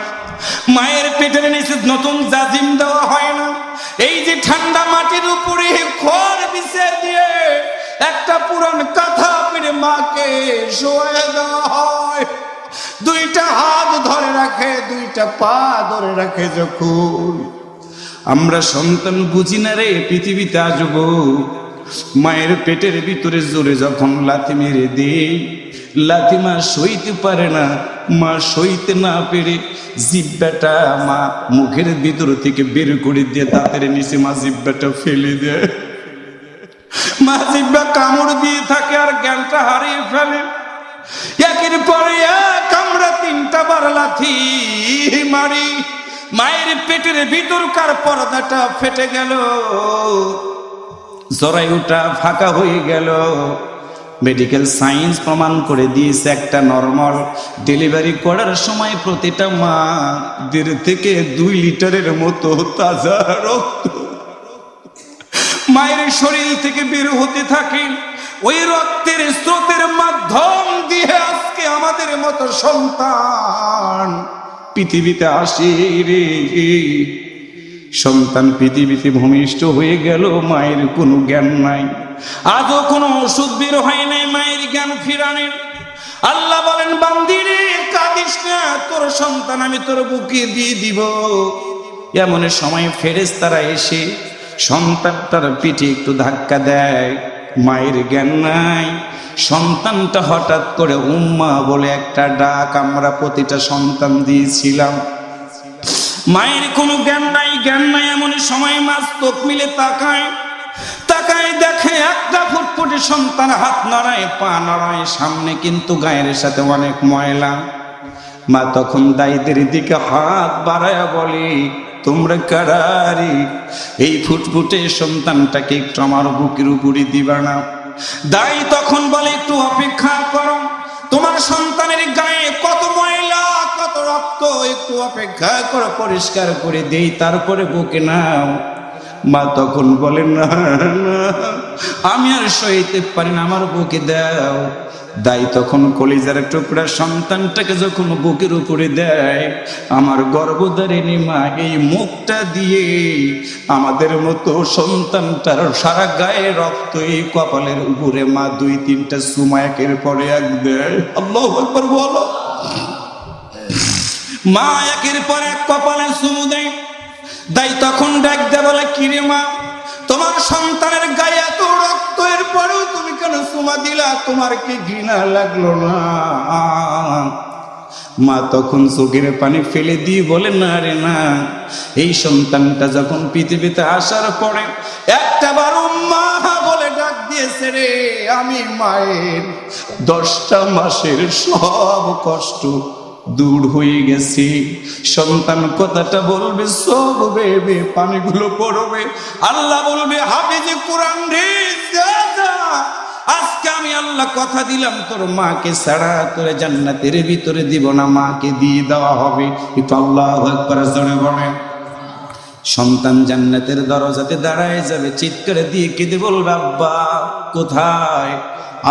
মায়ের পেটের নিচে নতুন জাজিম দেওয়া হয় না, এই যে ঠান্ডা মাটির উপরে খড় বিছিয়ে দিয়ে একটা পুরান কাঁথা পেরে মাকে শোয়া দেওয়া হয়। দুইটা হাত ধরে রাখে, দুইটা পা ধরে রাখে। যখন আমরা সন্তান বুঝি না রে পৃথিবীতে আসবো, মায়ের পেটের ভিতরে জোরে যখন লাথি মেরে দেই, লাথি মা সইতে পারে না। মা সইতে না পেরে জিব্বাটা মা মুখের ভিতর থেকে বের করে দিয়ে দাঁতের নিচে মা জিব্বাটা ফেলে দেয়। মা জিব্বা কামড় দিয়ে থাকে আর জ্ঞানটা হারিয়ে ফেলে। একের পরে এক আমরা 3টা বার লাথি মারি। মায়ের পেটের ভিতরকার পর্দাটা ফেটে গেল, জরায়ুটা ফাঁকা হয়ে গেল। মেডিকেল সায়েন্স প্রমাণ করে দিয়েছে একটা নরমাল ডেলিভারি করার সময় প্রতিটা মা 1.5 থেকে 2 লিটারের মতো তাজা রক্ত মায়ের শরীর থেকে বের হতে থাকে। ওই রক্তের স্রোতের মাধ্যম দিয়ে আজকে আমাদের মতো সন্তান পৃথিবীতে আসে রে। সন্তান পৃথিবীতে ভূমিষ্ঠ হয়ে গেল, মায়ের কোনো জ্ঞান নাই, আজও কোনো ওষুধ বের হয় নাই মায়ের জ্ঞান ফিরানোর। আল্লাহ বলেন বান্দি রে কাঁদিস না, তোর সন্তান আমি তোর বুকে দিয়ে দিব। এমন সময় ফেরেশতারা এসে সন্তানটার পিঠে একটু ধাক্কা দেয়, মায়ের জ্ঞান নাই। সন্তানটা হঠাৎ করে উম্মা বলে একটা ডাক আমরা প্রতিটা সন্তান দিয়েছিলাম। মায়ের কোনো জ্ঞান নাই। এমন সময় মাছ চোখ মিলে তাকায় দেখে একটা ফুটফুটে সন্তান হাত নড়ায়, পা নড়ায়, সামনে কিন্তু গায়ের সাথে অনেক ময়লা। মা তখন দায়ীদের দিকে হাত বাড়ায় বলে তোমরা কারারি, এই ফুটফুটে সন্তানটাকে একটু আমার বুকের উপরে দিবা না? দায়ী তখন বলে একটু অপেক্ষা করো, তোমার সন্তানের গায়ে কত ময়লা কত রক্ত একটু অপেক্ষা করে পরিষ্কার করে দেই, তারপরে বুকে নাও। মা তখন বলেন, না না, আমি আর সইতে পারি না, আমার বুকে দাও। দাই তখন কলিজার টুকরা সন্তানটাকে যখন বুকের উপরে দেয়, আমার গর্ভধারিণী মা এই মুখটা দিয়ে আমাদের মতো সন্তানটার সারা গায়ে রক্ত, এই কপালের উপরে মা 2-3টা চুমা একের পরে এক দেয়। আল্লাহু আকবার বলো। মা একের পর এক কপালে চুমু দেয়। দাই তখন ডাক দেয়, বলে, কিরে মা, তোমার সন্তানের গায়ে এত রক্ত, এর পরেও তুমি কেন চুমা দিলা? তোমার কি ঘৃণা লাগলো না? মা তখন চোখের পানি ফেলে দিয়ে বলে, না রে না, এই সন্তানটা যখন পৃথিবীতে আসার পরে একটা বার মা বলে ডাক দিয়েছে রে, আমি মায়ের 10টা মাসের সব কষ্ট দূর হয়ে গেছে। সন্তান কথাটা বলবে, সব বেবে পানিগুলো পড়বে। আল্লাহ বলবে, হাফেজে কোরআন রে, যা যা, আজকে আমি আল্লাহ কথা দিলাম, তোর মাকে ছাড়া তোরে জান্নাতের ভিতরে দিব না, মাকে দিয়ে দেওয়া হবে। একটু আল্লাহু আকবার জোরে বলেন। সন্তান জান্নাতের দরজাতে দাঁড়ায় যাবে, চিৎকার দিয়ে কেঁদে বলবে, আব্বা কোথায়?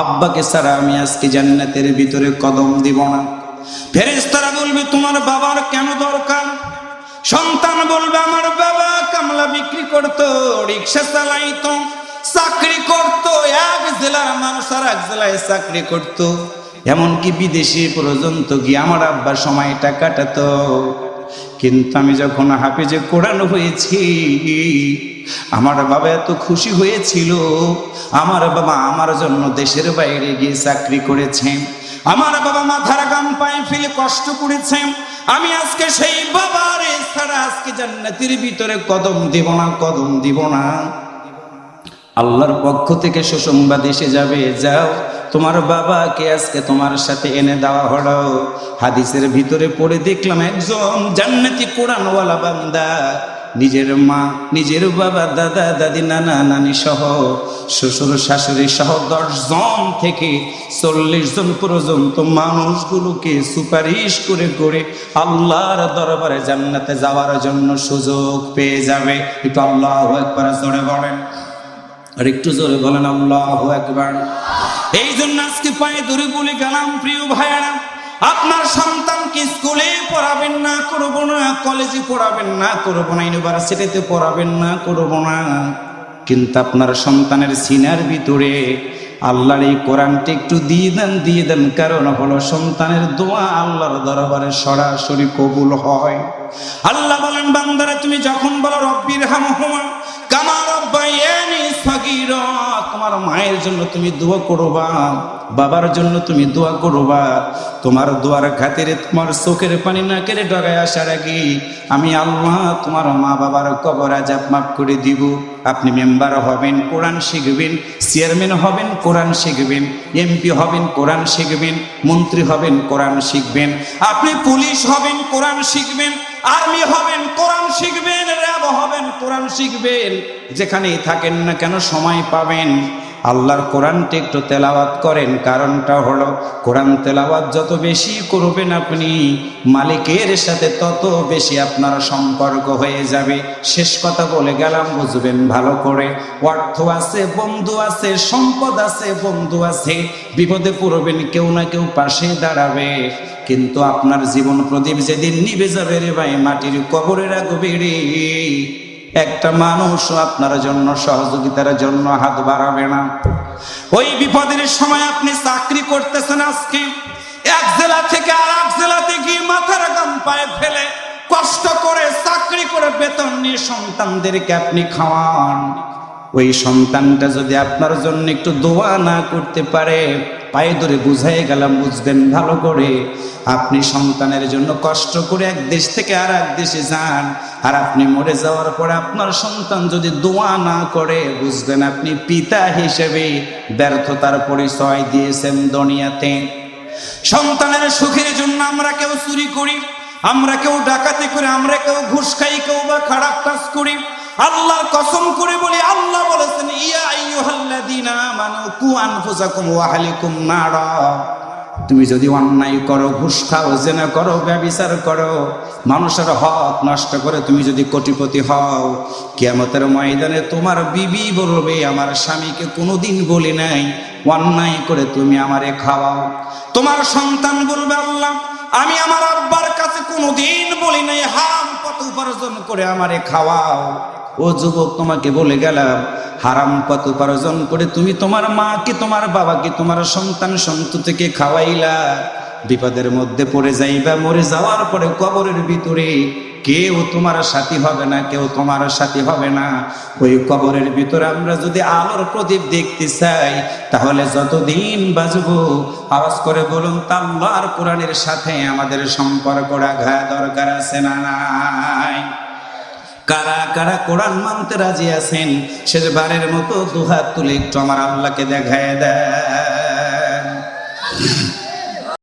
আব্বাকে ছাড়া আমি আজকে জান্নাতের ভিতরে কদম দিব না। ফেরেশতারা বলবে, তোমার বাবার কেন দরকার? সন্তান বলবে, আমার বাবা কামলা বিক্রি করতো, রিক্সা চালাইতো, চাকরি করতো, এক জেলার মানুষ আর এক জেলায় চাকরি করতো, এমনকি বিদেশে পর্যন্ত গিয়ে আমার আব্বা সময়টা কাটাতো। কিন্তু আমি যখন হাফেজে কোরআন হয়েছি, আমার বাবা এত খুশি হয়েছিল। আমার বাবা আমার জন্য দেশের বাইরে গিয়ে চাকরি করেছে, আমার বাবা মাথার গাম পায়ে ফেলে কষ্ট করেছে। আমি আজকে সেই বাবার ছাড়া আজকে জান্নাতের ভিতরে কদম দিব না, কদম দিব না। আল্লাহর পক্ষ থেকে সুসংবাদ এসে যাবে, যাও তোমার বাবাকে আজকে তোমার সাথে এনে দেওয়া হলো। হাদিসের ভিতরে পড়ে দেখলাম, একজন জান্নাতি কোরআনওয়ালা বান্দা নিজের মা, নিজের বাবা, দাদা দাদি, নানা নানি সহ শ্বশুর শাশুড়ি সহ 10 জন থেকে 40 জন পর্যন্ত মানুষগুলোকে সুপারিশ করে করে আল্লাহর দরবারে জান্নাতে যাওয়ার জন্য সুযোগ পেয়ে যাবে। একটু আল্লাহু আকবার জোরে বলেন, আর একটু জোরে বলেন আল্লাহু আকবার। এই জন্য আজকে পায়ে ধরে বলে গেলাম, প্রিয় ভাইয়েরা, আপনার সন্তানকে স্কুলে পড়াবেন না, করব না, কলেজে পড়াবেন না, করব না, ইউনিভার্সিটিতে পড়াবেন না, করব না, কিন্তু আপনার সন্তানের সিনার ভিতরে আল্লাহর এই কোরআনটা একটু দিয়ে দেন। কারণ হলো সন্তানের দোয়া আল্লাহর দরবারে সরাসরি কবুল হয়। আল্লাহ বলেন, বান্দারা তুমি যখন বলো রব্বির হামহুমা কামা রাব্বায়ানি সাগীরা, তোমার মায়ের জন্য তুমি দোয়া করবা, বাবার জন্য তুমি দোয়া করবা, তোমার দোয়ার খাতিরে তোমার চোখের পানি নাকের ডগায় আসার আগে আমি আল্লাহ তোমার মা বাবার কবর আযাব মাফ করে দিব। আপনি মেম্বার হবেন, কোরআন শিখবেন, চেয়ারম্যান হবেন, কোরআন শিখবেন, এমপি হবেন, কোরআন শিখবেন, মন্ত্রী হবেন, কোরআন শিখবেন, আপনি পুলিশ হবেন, কোরআন শিখবেন, আর্মি হবেন, কোরআন শিখবেন, র্যাব হবেন, কোরআন শিখবেন। যেখানেই থাকেন না কেন সময় পাবেন আল্লাহর কোরআনটা একটু তেলাওয়াত করেন। কারণটা হলো কোরআন তেলাওয়াত যত বেশি করবেন আপনি, মালিকের সাথে তত বেশি আপনার সম্পর্ক হয়ে যাবে। শেষ কথা বলে গেলাম, বুঝবেন ভালো করে। অর্থ আছে, বন্ধু আছে, সম্পদ আছে, বন্ধু আছে, বিপদে পড়বেন কেউ না কেউ পাশে দাঁড়াবে। কিন্তু আপনার জীবন প্রদীপ যেদিন নিভে যাবে রে ভাই, মাটির কবরে রাখবে রে, একটা মানুষ আপনার জন্য সহযোগিতার জন্য হাত বাড়াবে না। ওই বিপদের সময় আপনি চাকরি করতেছেন, আজকে এক জেলা থেকে আর এক জেলাতে গিয়ে মাথার গাম পায়ে ফেলে কষ্ট করে চাকরি করে বেতন নিয়ে সন্তানদেরকে আপনি খাওয়ান। ওই সন্তানটা যদি আপনার জন্য একটু দোয়া না করতে পারে, পায়ে ধরে বুঝাই গেলাম, বুঝবেন ভালো করে। আপনি সন্তানের জন্য কষ্ট করে এক দেশ থেকে আর এক দেশে যান, আর আপনি মরে যাওয়ার পরে আপনার সন্তান যদি দোয়া না করে, বুঝবেন আপনি পিতা হিসেবে ব্যর্থতার পরিচয় দিয়েছেন দুনিয়াতে। সন্তানের সুখের জন্য আমরা কেউ চুরি করি, আমরা কেউ ডাকাতি করি, আমরা কেউ ঘুষ খাই, কেউ বা খারাপ কাজ করি। আল্লাহর কসম করে বলি, আল্লাহ বলেছেন, ইয়া আইয়ুহাল্লাযীনা আমানু কু আনফুসাকুম ওয়া আহলিকুম নারা, তুমি যদি অন্যায় করো, ঘুষ খাও, জেনা করো, ব্যভিচার করো, মানুষের হক নষ্ট করে তুমি যদি কোটিপতি হও, কিয়ামতের ময়দানে তোমার বিবি বলবে আমার স্বামীকে কোনোদিন বলি নাই অন্যায় করে তুমি আমারে খাওয়াও। তোমার সন্তান বলবে আল্লাহ আমি আমার আব্বার কাছে কোনোদিন বলি নাই হারাম পথ উপার্জন করে আমারে খাওয়াও। ও যুবক, তোমাকে বলে গেলাম হারাম পথ উপার্জন করে তুমি তোমার মাকে, তোমার বাবাকে, তোমার সন্তান সন্ততিকে খাওয়াইলা, বিপদের মধ্যে পড়ে যাইবা। মরে যাওয়ার পরে কবরের ভিতরে কেউ তোমার সাথী হবে না, কেউ তোমার সাথী হবে না। ওই কবরের ভিতরে আমরা যদি আলোর প্রদীপ দেখতে চাই, তাহলে যতদিন বাঁচবো আওয়াজ করে বলুন তা আল্লাহর কোরআনের সাথে আমাদের সম্পর্ক রাখা দরকার আছে না নাই? কারা কারা কোরআন মানতে রাজি আছেন শেষবারের মতো দুহাত তুলে একটু আমার আল্লাহকে দেখায় দেন।